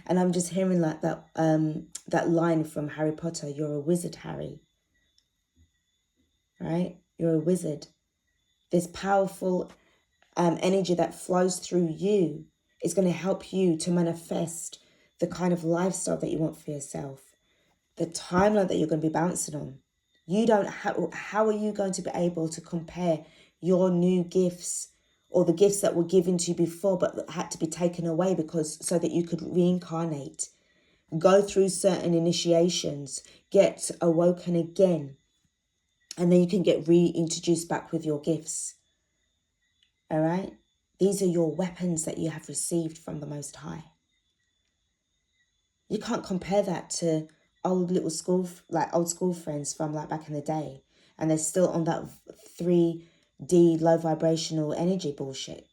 And I'm just hearing like that line from Harry Potter, you're a wizard, Harry. Right? You're a wizard. This powerful energy that flows through you is going to help you to manifest the kind of lifestyle that you want for yourself, the timeline that you're going to be bouncing on. You don't how are you going to be able to compare your new gifts or the gifts that were given to you before but had to be taken away because so that you could reincarnate, go through certain initiations, get awoken again, and then you can get reintroduced back with your gifts. All right? These are your weapons that you have received from the Most High. You can't compare that to old school friends from like back in the day, and they're still on that 3D low vibrational energy bullshit.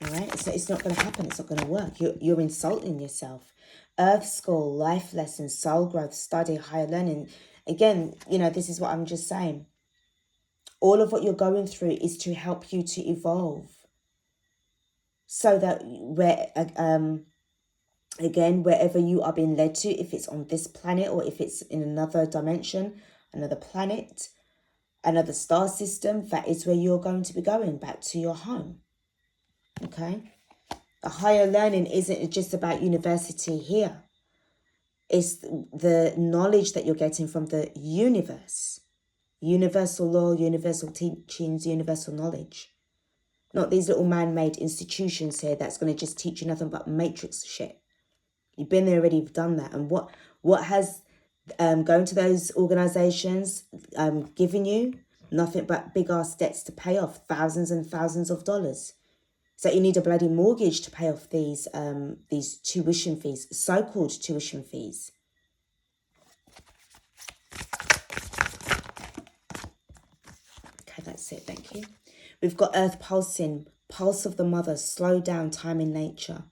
All right, so it's not going to happen. It's not going to work. You're insulting yourself. Earth school, life lessons, soul growth, study, higher learning. Again, you know, this is what I'm just saying. All of what you're going through is to help you to evolve, so that again, wherever you are being led to, if it's on this planet or if it's in another dimension, another planet, another star system, that is where you're going to be going, back to your home. Okay? The higher learning isn't just about university here. It's the knowledge that you're getting from the universe. Universal law, universal teachings, universal knowledge. Not these little man-made institutions here that's going to just teach you nothing but matrix shit. You've been there already, you've done that. And what has going to those organizations given you? Nothing but big ass debts to pay off, thousands and thousands of dollars. So you need a bloody mortgage to pay off these tuition fees, so-called tuition fees. Okay, that's it, thank you. We've got Earth pulsing, pulse of the mother, slow down, time in nature.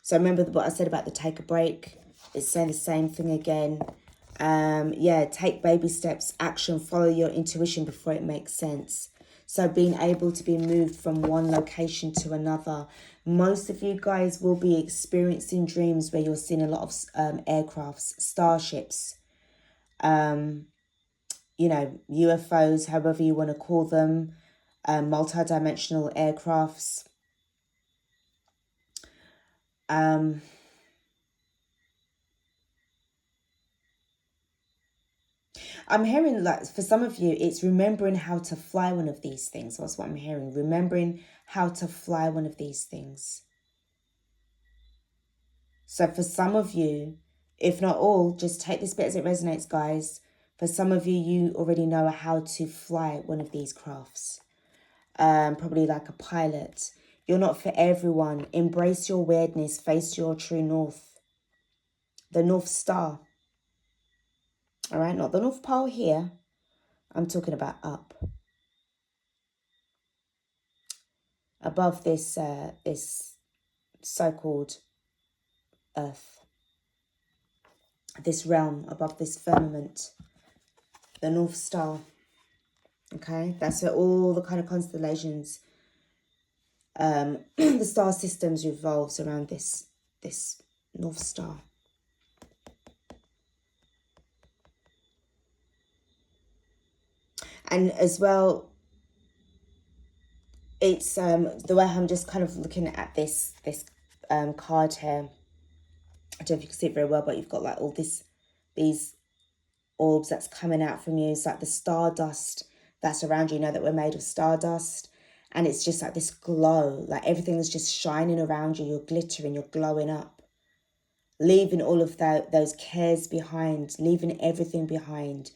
So remember what I said about the take a break. It's saying the same thing again. Yeah, take baby steps, action, follow your intuition before it makes sense. So being able to be moved from one location to another. Most of you guys will be experiencing dreams where you're seeing a lot of aircrafts, starships, you know, UFOs, however you want to call them, multi-dimensional aircrafts. I'm hearing, like, for some of you, it's remembering how to fly one of these things. That's what I'm hearing. Remembering how to fly one of these things. So for some of you, if not all, just take this bit as it resonates, guys. For some of you, you already know how to fly one of these crafts. Probably like a pilot. You're not for everyone. Embrace your weirdness. Face your true north. The North Star. All right, not the North Pole here. I'm talking about up. Above this, this so-called earth. This realm, above this firmament. The North Star. Okay, that's where all the kind of constellations, the star systems revolves around this North Star. And as well, it's the way I'm just kind of looking at this card here. I don't know if you can see it very well, but you've got like all these orbs that's coming out from you. It's like the stardust that's around you. You know that we're made of stardust, and it's just like this glow, like everything is just shining around you. You're glittering, you're glowing up, leaving all of those cares behind, leaving everything behind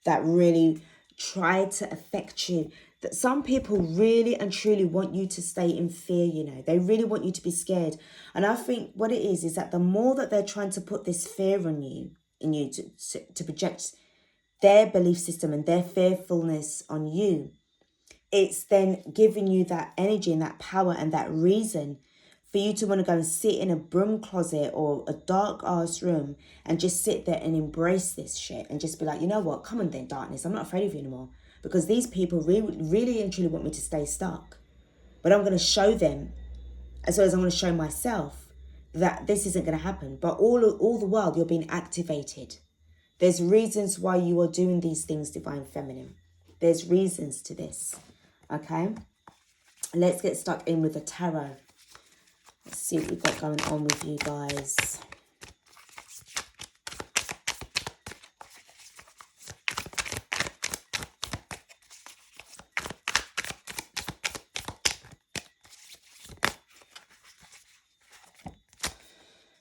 that really try to affect you. That some people really and truly want you to stay in fear, you know. They really want you to be scared. And I think what it is that the more that they're trying to put this fear on you, in you to project their belief system and their fearfulness on you, it's then giving you that energy and that power and that reason for you to want to go and sit in a broom closet or a dark ass room and just sit there and embrace this shit and just be like, you know what, come on then, darkness, I'm not afraid of you anymore, because these people really and truly want me to stay stuck. But I'm going to show them, as well as I'm going to show myself, that this isn't going to happen. But all the while you're being activated. There's reasons why you are doing these things, Divine Feminine. There's reasons to this. Okay, let's get stuck in with the tarot. Let's see what we've got going on with you guys.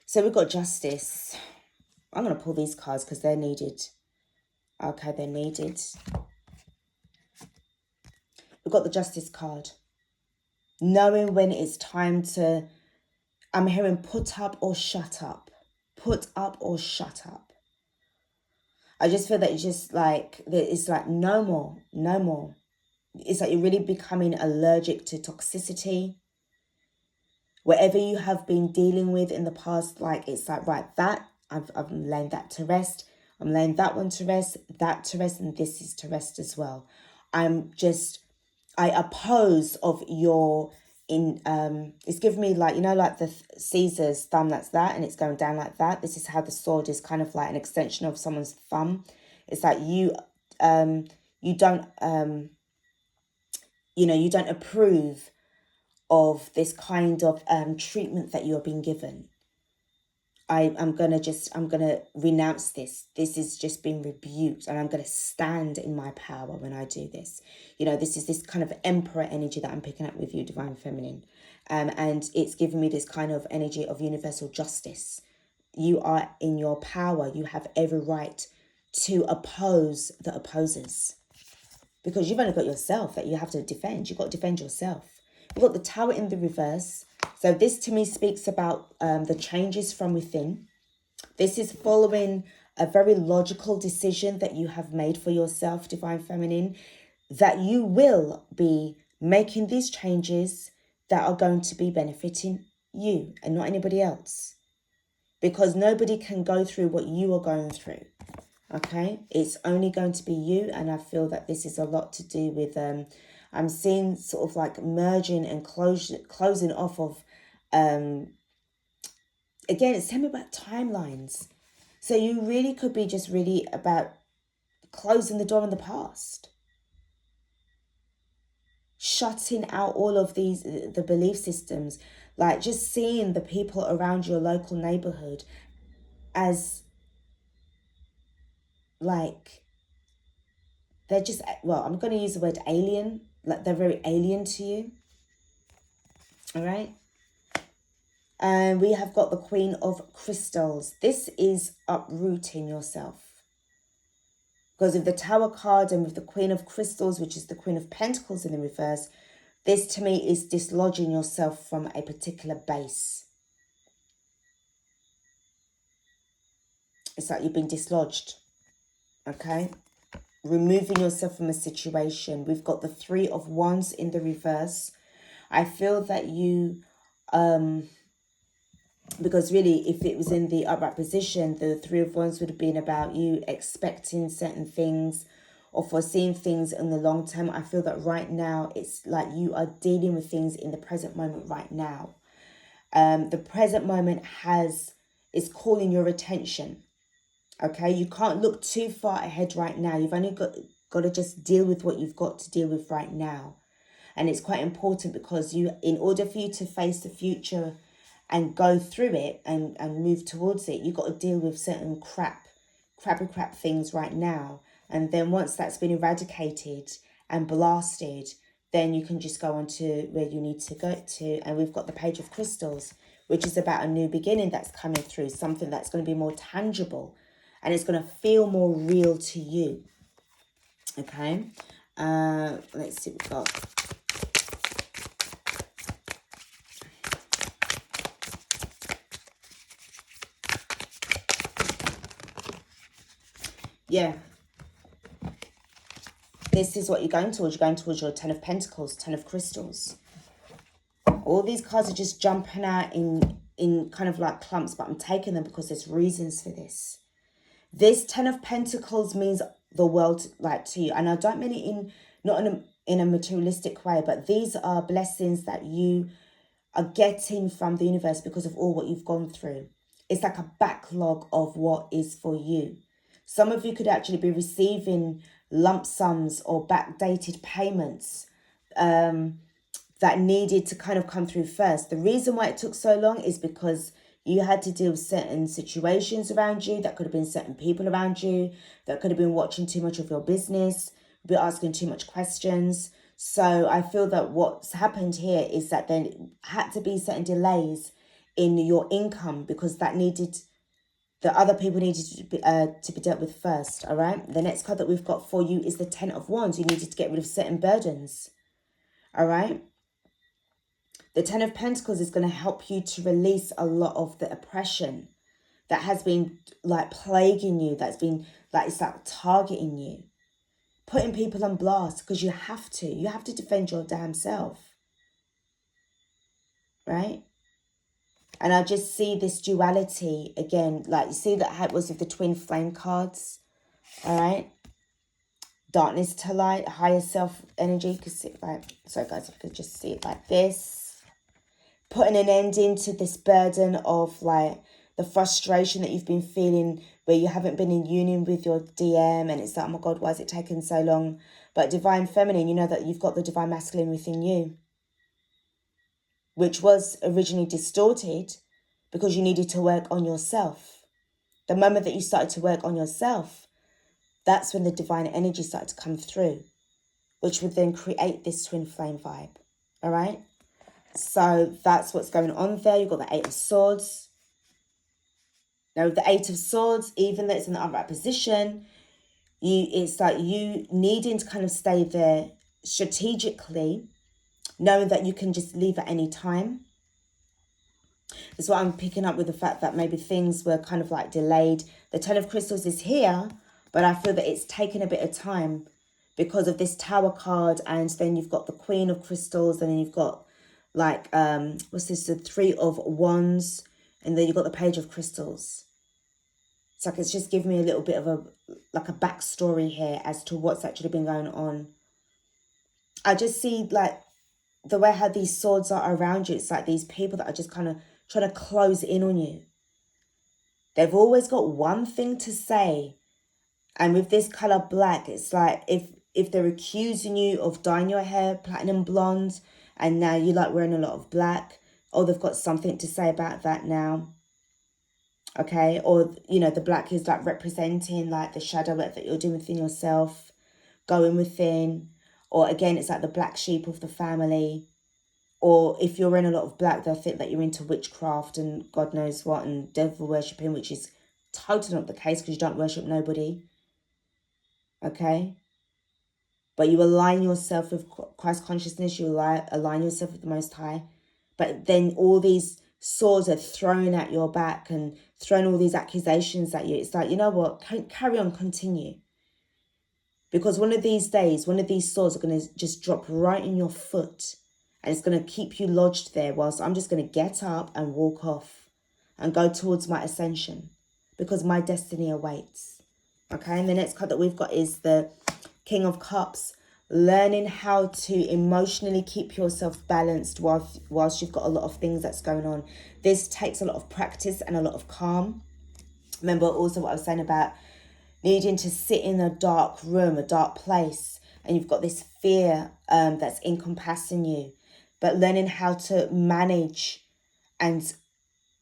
So we've got Justice. I'm going to pull these cards because they're needed. Okay, they're needed. We've got the Justice card. Knowing when it's time to, I'm hearing put up or shut up. Put up or shut up. I just feel that it's just like, it's like no more, no more. It's like you're really becoming allergic to toxicity. Whatever you have been dealing with in the past, like it's like, right, that, I'm laying that to rest. I'm laying that one to rest, that to rest, and this is to rest as well. I oppose of your, it's giving me like, you know, like the Caesar's thumb, that's that, and it's going down like that. This is how the sword is kind of like an extension of someone's thumb. It's like you don't, you know, you don't approve of this kind of treatment that you're being given. I'm going to renounce this. This is just being rebuked, and I'm going to stand in my power when I do this. You know, this is this kind of emperor energy that I'm picking up with you, Divine Feminine. And it's giving me this kind of energy of universal justice. You are in your power. You have every right to oppose the opposers, because you've only got yourself that you have to defend. You've got to defend yourself. We've got the Tower in the reverse. So this to me speaks about the changes from within. This is following a very logical decision that you have made for yourself, Divine Feminine, that you will be making these changes that are going to be benefiting you and not anybody else. Because nobody can go through what you are going through. Okay? It's only going to be you, and I feel that this is a lot to do with... I'm seeing sort of like merging and closing off of, again, it's telling me about timelines. So you really could be just really about closing the door on the past. Shutting out all of these, the belief systems, like just seeing the people around your local neighborhood as like, they're just, well, I'm going to use the word alien. Like they're very alien to you. All right. And we have got the Queen of Crystals. This is uprooting yourself. Because with the Tower card and with the Queen of Crystals, which is the Queen of Pentacles in the reverse, this to me is dislodging yourself from a particular base. It's like you've been dislodged. Okay. Removing yourself from a situation. We've got the Three of Wands in the reverse. I feel that you, because really if it was in the upright position, the Three of Wands would have been about you expecting certain things or foreseeing things in the long term. I feel that right now it's like you are dealing with things in the present moment right now. The present moment is calling your attention. Okay, you can't look too far ahead right now. You've only got to just deal with what you've got to deal with right now. And it's quite important because in order for you to face the future and go through it and move towards it, you've got to deal with certain crappy things right now. And then once that's been eradicated and blasted, then you can just go on to where you need to go to. And we've got the Page of Crystals, which is about a new beginning that's coming through, something that's going to be more tangible. And it's going to feel more real to you. Okay. Let's see what we've got. Yeah. This is what you're going towards. You're going towards your Ten of Pentacles, Ten of Crystals. All these cards are just jumping out in kind of like clumps, but I'm taking them because there's reasons for this. This Ten of Pentacles means the world, like, to you. And I don't mean it not in a materialistic way, but these are blessings that you are getting from the universe because of all what you've gone through. It's like a backlog of what is for you. Some of you could actually be receiving lump sums or backdated payments that needed to kind of come through first. The reason why it took so long is because you had to deal with certain situations around you. That could have been certain people around you. That could have been watching too much of your business, be asking too much questions. So I feel that what's happened here is that there had to be certain delays in your income because that needed, the other people needed to be dealt with first, all right? The next card that we've got for you is the Ten of Wands. You needed to get rid of certain burdens, all right? The Ten of Pentacles is going to help you to release a lot of the oppression that has been like plaguing you, that's been like, it's like targeting you, putting people on blast because you have to. You have to defend your damn self, right? And I just see this duality again, like you see that how it was with the twin flame cards, all right? Darkness to light, higher self energy. You could see it like, sorry guys, if you could just see it like this. Putting an end into this burden of like the frustration that you've been feeling where you haven't been in union with your DM and it's like, oh my God, why is it taking so long? But divine feminine, you know that you've got the divine masculine within you, which was originally distorted because you needed to work on yourself. The moment that you started to work on yourself, that's when the divine energy started to come through, which would then create this twin flame vibe, all right? So that's what's going on there. You've got the Eight of Swords. Now with the Eight of Swords, even though it's in the upright position, it's like you needing to kind of stay there strategically, knowing that you can just leave at any time. That's what I'm picking up with the fact that maybe things were kind of like delayed. The Ten of Crystals is here, but I feel that it's taken a bit of time because of this Tower card, and then you've got the Queen of Crystals, and then you've got like what's this, the Three of Wands, and then you've got the Page of Crystals. It's like it's just giving me a little bit of a like a backstory here as to what's actually been going on. I just see like the way how these swords are around you. It's like these people that are just kind of trying to close in on you. They've always got one thing to say, and with this color black, it's like if they're accusing you of dyeing your hair platinum blonde and now you like wearing a lot of black, or they've got something to say about that now. Okay, or you know, the black is like representing like the shadow work that you're doing within yourself, going within, or again, it's like the black sheep of the family. Or if you're in a lot of black, they'll think that you're into witchcraft and God knows what and devil worshipping, which is totally not the case because you don't worship nobody. Okay, but you align yourself with Christ consciousness, you align yourself with the Most High. But then all these swords are thrown at your back and throwing all these accusations at you. It's like, you know what, carry on, continue. Because one of these days, one of these swords are going to just drop right in your foot. And it's going to keep you lodged there whilst I'm just going to get up and walk off and go towards my ascension. Because my destiny awaits. Okay, and the next card that we've got is the King of Cups. Learning how to emotionally keep yourself balanced whilst you've got a lot of things that's going on. This takes a lot of practice and a lot of calm. Remember also what I was saying about needing to sit in a dark room, a dark place, and you've got this fear that's encompassing you. But learning how to manage and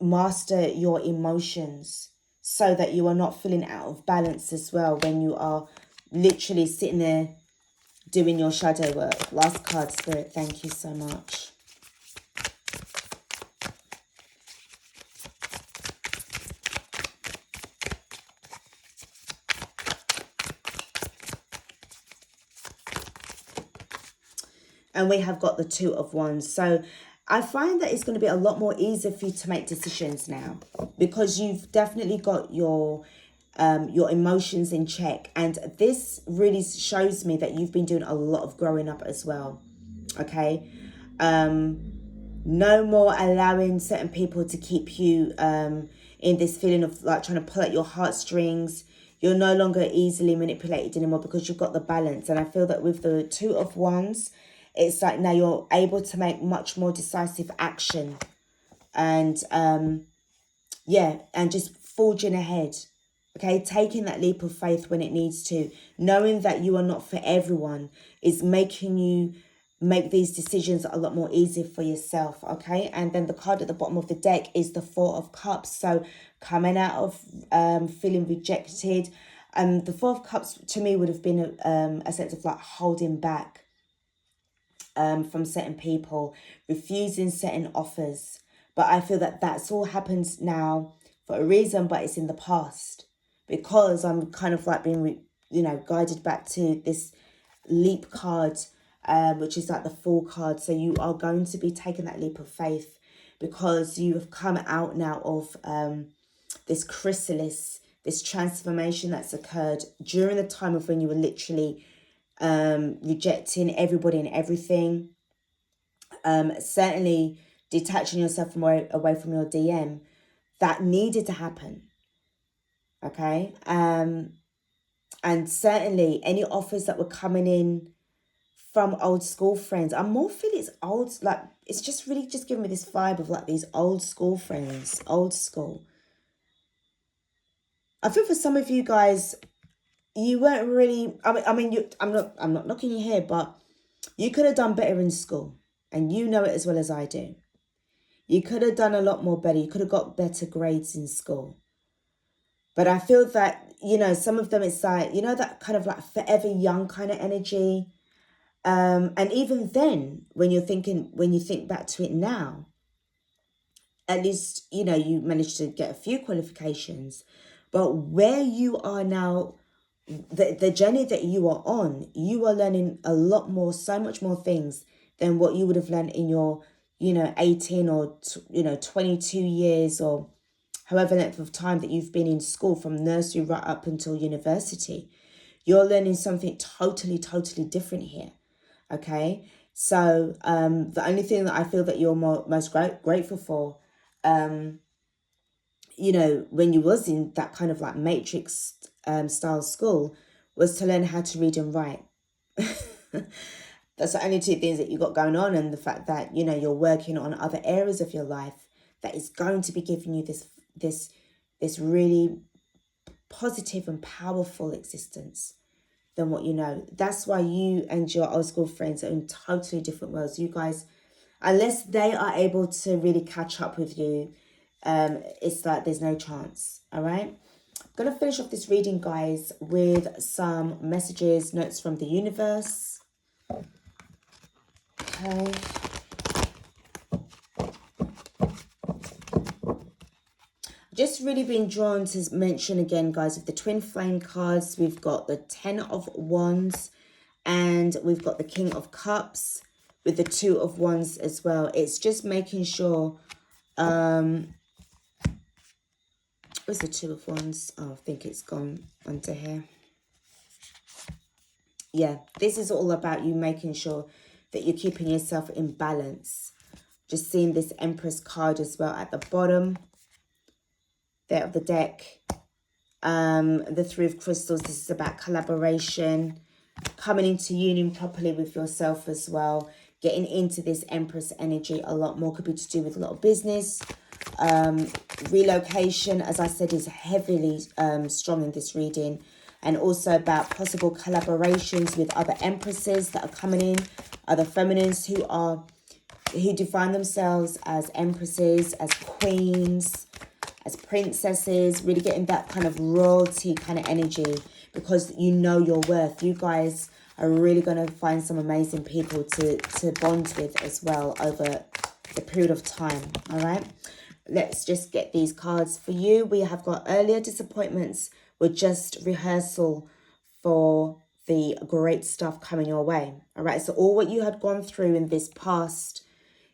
master your emotions so that you are not feeling out of balance as well when you are literally sitting there doing your shadow work. Last card, Spirit, thank you so much. And we have got the Two of Wands. So I find that it's going to be a lot more easier for you to make decisions now, because you've definitely got your emotions in check. And this really shows me that you've been doing a lot of growing up as well. Okay. No more allowing certain people to keep you in this feeling of like trying to pull at your heartstrings. You're no longer easily manipulated anymore because you've got the balance. And I feel that with the Two of Wands, it's like now you're able to make much more decisive action. And yeah, and just forging ahead. Okay, taking that leap of faith when it needs to. Knowing that you are not for everyone is making you make these decisions a lot more easier for yourself. Okay, and then the card at the bottom of the deck is the Four of Cups. So coming out of feeling rejected. The Four of Cups to me would have been a sense of like holding back from certain people, refusing certain offers. But I feel that that's all happens now for a reason, but it's in the past, because I'm kind of like being, guided back to this leap card, which is like the Fool card. So you are going to be taking that leap of faith because you have come out now of this chrysalis, this transformation that's occurred during the time of when you were literally rejecting everybody and everything. Certainly detaching yourself from away from your DM. That needed to happen. Okay. And certainly any offers that were coming in from old school friends, I'm more feeling it's old, like it's just really just giving me this vibe of like these old school friends, old school. I feel for some of you guys, you weren't really, I'm not knocking you here, but you could have done better in school, and you know it as well as I do. You could have done a lot more better. You could have got better grades in school. But I feel that, some of them, it's like, that kind of like forever young kind of energy. And even then, when you think back to it now, at least, you managed to get a few qualifications. But where you are now, the journey that you are on, you are learning a lot more, so much more things than what you would have learned in your, 18 or, 22 years or however length of time that you've been in school, from nursery right up until university. You're learning something totally, totally different here. Okay. So the only thing that I feel that you're most grateful for, when you was in that kind of like matrix style school, was to learn how to read and write. That's the only two things that you got going on, and the fact that you're working on other areas of your life that is going to be giving you this really positive and powerful existence than what you know. That's why you and your old school friends are in totally different worlds. You guys, unless they are able to really catch up with you, it's like there's no chance. All right. I'm going to finish off this reading, guys, with some messages, notes from the universe. Okay. Just really been drawn to mention again, guys, with the twin flame cards, we've got the 10 of Wands and we've got the King of Cups with the 2 of Wands as well. It's just making sure, where's the 2 of Wands? Oh, I think it's gone under here. Yeah, this is all about you making sure that you're keeping yourself in balance. Just seeing this Empress card as well at the bottom there of the deck. The 3 of Crystals, this is about collaboration, coming into union properly with yourself as well, getting into this Empress energy a lot more. Could be to do with a lot of business. Relocation, as I said, is heavily strong in this reading, and also about possible collaborations with other Empresses that are coming in, other feminines who define themselves as Empresses, as queens, as princesses, really getting that kind of royalty kind of energy, because you know your worth. You guys are really going to find some amazing people to bond with as well over the period of time. All right, let's just get these cards for you. We have got earlier disappointments were just rehearsal for the great stuff coming your way. All right. So all what you had gone through in this past,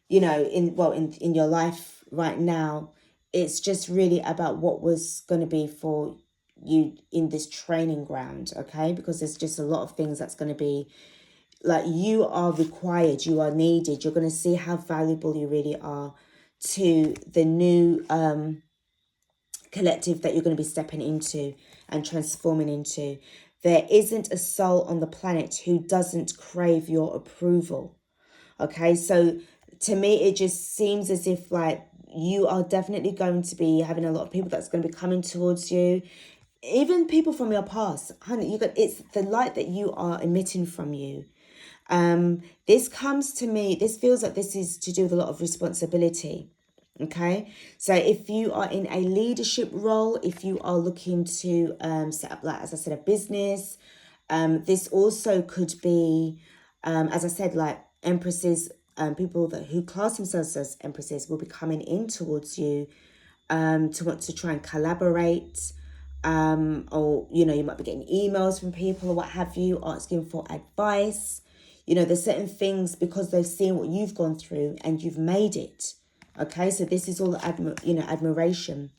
you know, in your life right now, it's just really about what was going to be for you in this training ground. Okay. Because there's just a lot of things that's going to be like, you are required, you are needed. You're going to see how valuable you really are to the new collective that you're going to be stepping into and transforming into. There isn't a soul on the planet who doesn't crave your approval. Okay, so to me, it just seems as if like you are definitely going to be having a lot of people that's going to be coming towards you. Even people from your past, honey, it's the light that you are emitting from you. This comes to me, this feels like this is to do with a lot of responsibility. Okay, so if you are in a leadership role, if you are looking to set up, like as I said, a business, this also could be, as I said, like empresses, people who class themselves as empresses will be coming in towards you to want to try and collaborate, or, you know, you might be getting emails from people or what have you, asking for advice. You know, there's certain things because they've seen what you've gone through and you've made it. Okay, so this is all admiration.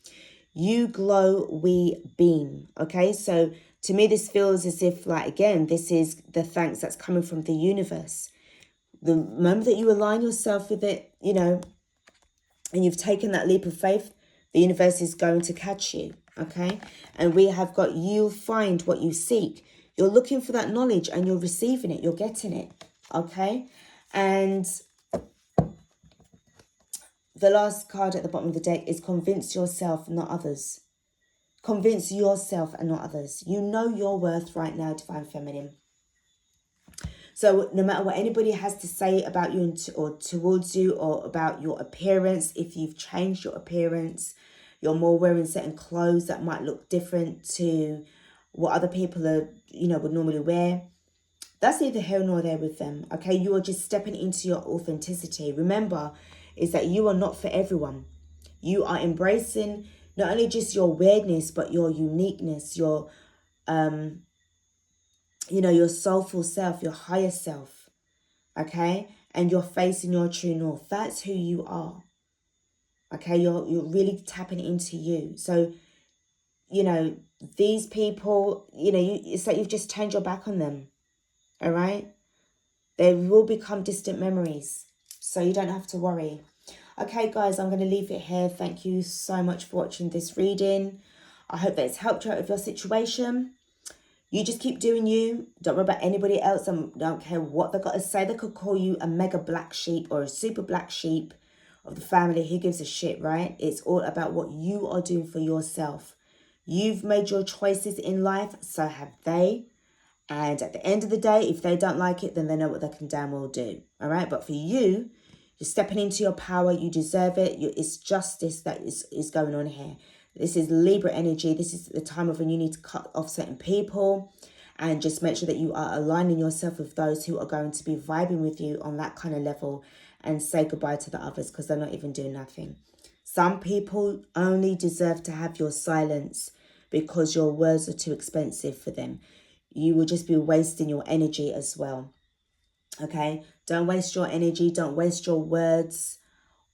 You glow, we beam. Okay, so to me, this feels as if, like, again, this is the thanks that's coming from the universe. The moment that you align yourself with it, you know, and you've taken that leap of faith, the universe is going to catch you. Okay, and we have got, you'll find what you seek. You're looking for that knowledge and you're receiving it. You're getting it. Okay, and the last card at the bottom of the deck is convince yourself, not others. Convince yourself and not others. You know your worth right now, Divine Feminine. So no matter what anybody has to say about you or towards you, or about your appearance, if you've changed your appearance, you're more wearing certain clothes that might look different to what other people are, you know, would normally wear. That's neither here nor there with them. Okay, you are just stepping into your authenticity. Remember, is that you are not for everyone. You are embracing not only just your weirdness, but your uniqueness, your you know, your soulful self, your higher self. Okay, and you're facing your true north. That's who you are. Okay, you're really tapping into you. So, you know, these people, you know, it's like you've just turned your back on them. All right, they will become distant memories, so you don't have to worry. Okay, guys, I'm going to leave it here. Thank you so much for watching this reading. I hope that it's helped you out with your situation. You just keep doing you. Don't worry about anybody else. I don't care what they've got to say. They could call you a mega black sheep or a super black sheep of the family. Who gives a shit, right? It's all about what you are doing for yourself. You've made your choices in life, so have they. And at the end of the day, if they don't like it, then they know what they can damn well do. All right? But for you, you're stepping into your power. You deserve it. It's justice that is going on here. This is Libra energy. This is the time of when you need to cut off certain people and just make sure that you are aligning yourself with those who are going to be vibing with you on that kind of level, and say goodbye to the others because they're not even doing nothing. Some people only deserve to have your silence because your words are too expensive for them. You will just be wasting your energy as well. Okay? Don't waste your energy. Don't waste your words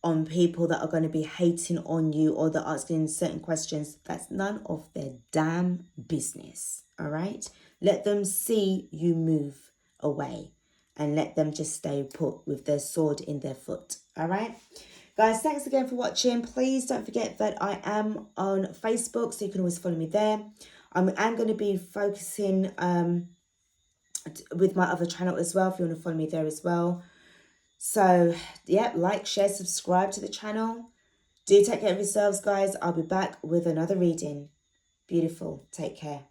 on people that are going to be hating on you or that are asking certain questions. That's none of their damn business. All right? Let them see you move away and let them just stay put with their sword in their foot. All right? Guys, thanks again for watching. Please don't forget that I am on Facebook, so you can always follow me there. I'm going to be focusing with my other channel as well, if you want to follow me there as well. So, yeah, like, share, subscribe to the channel. Do take care of yourselves, guys. I'll be back with another reading. Beautiful. Take care.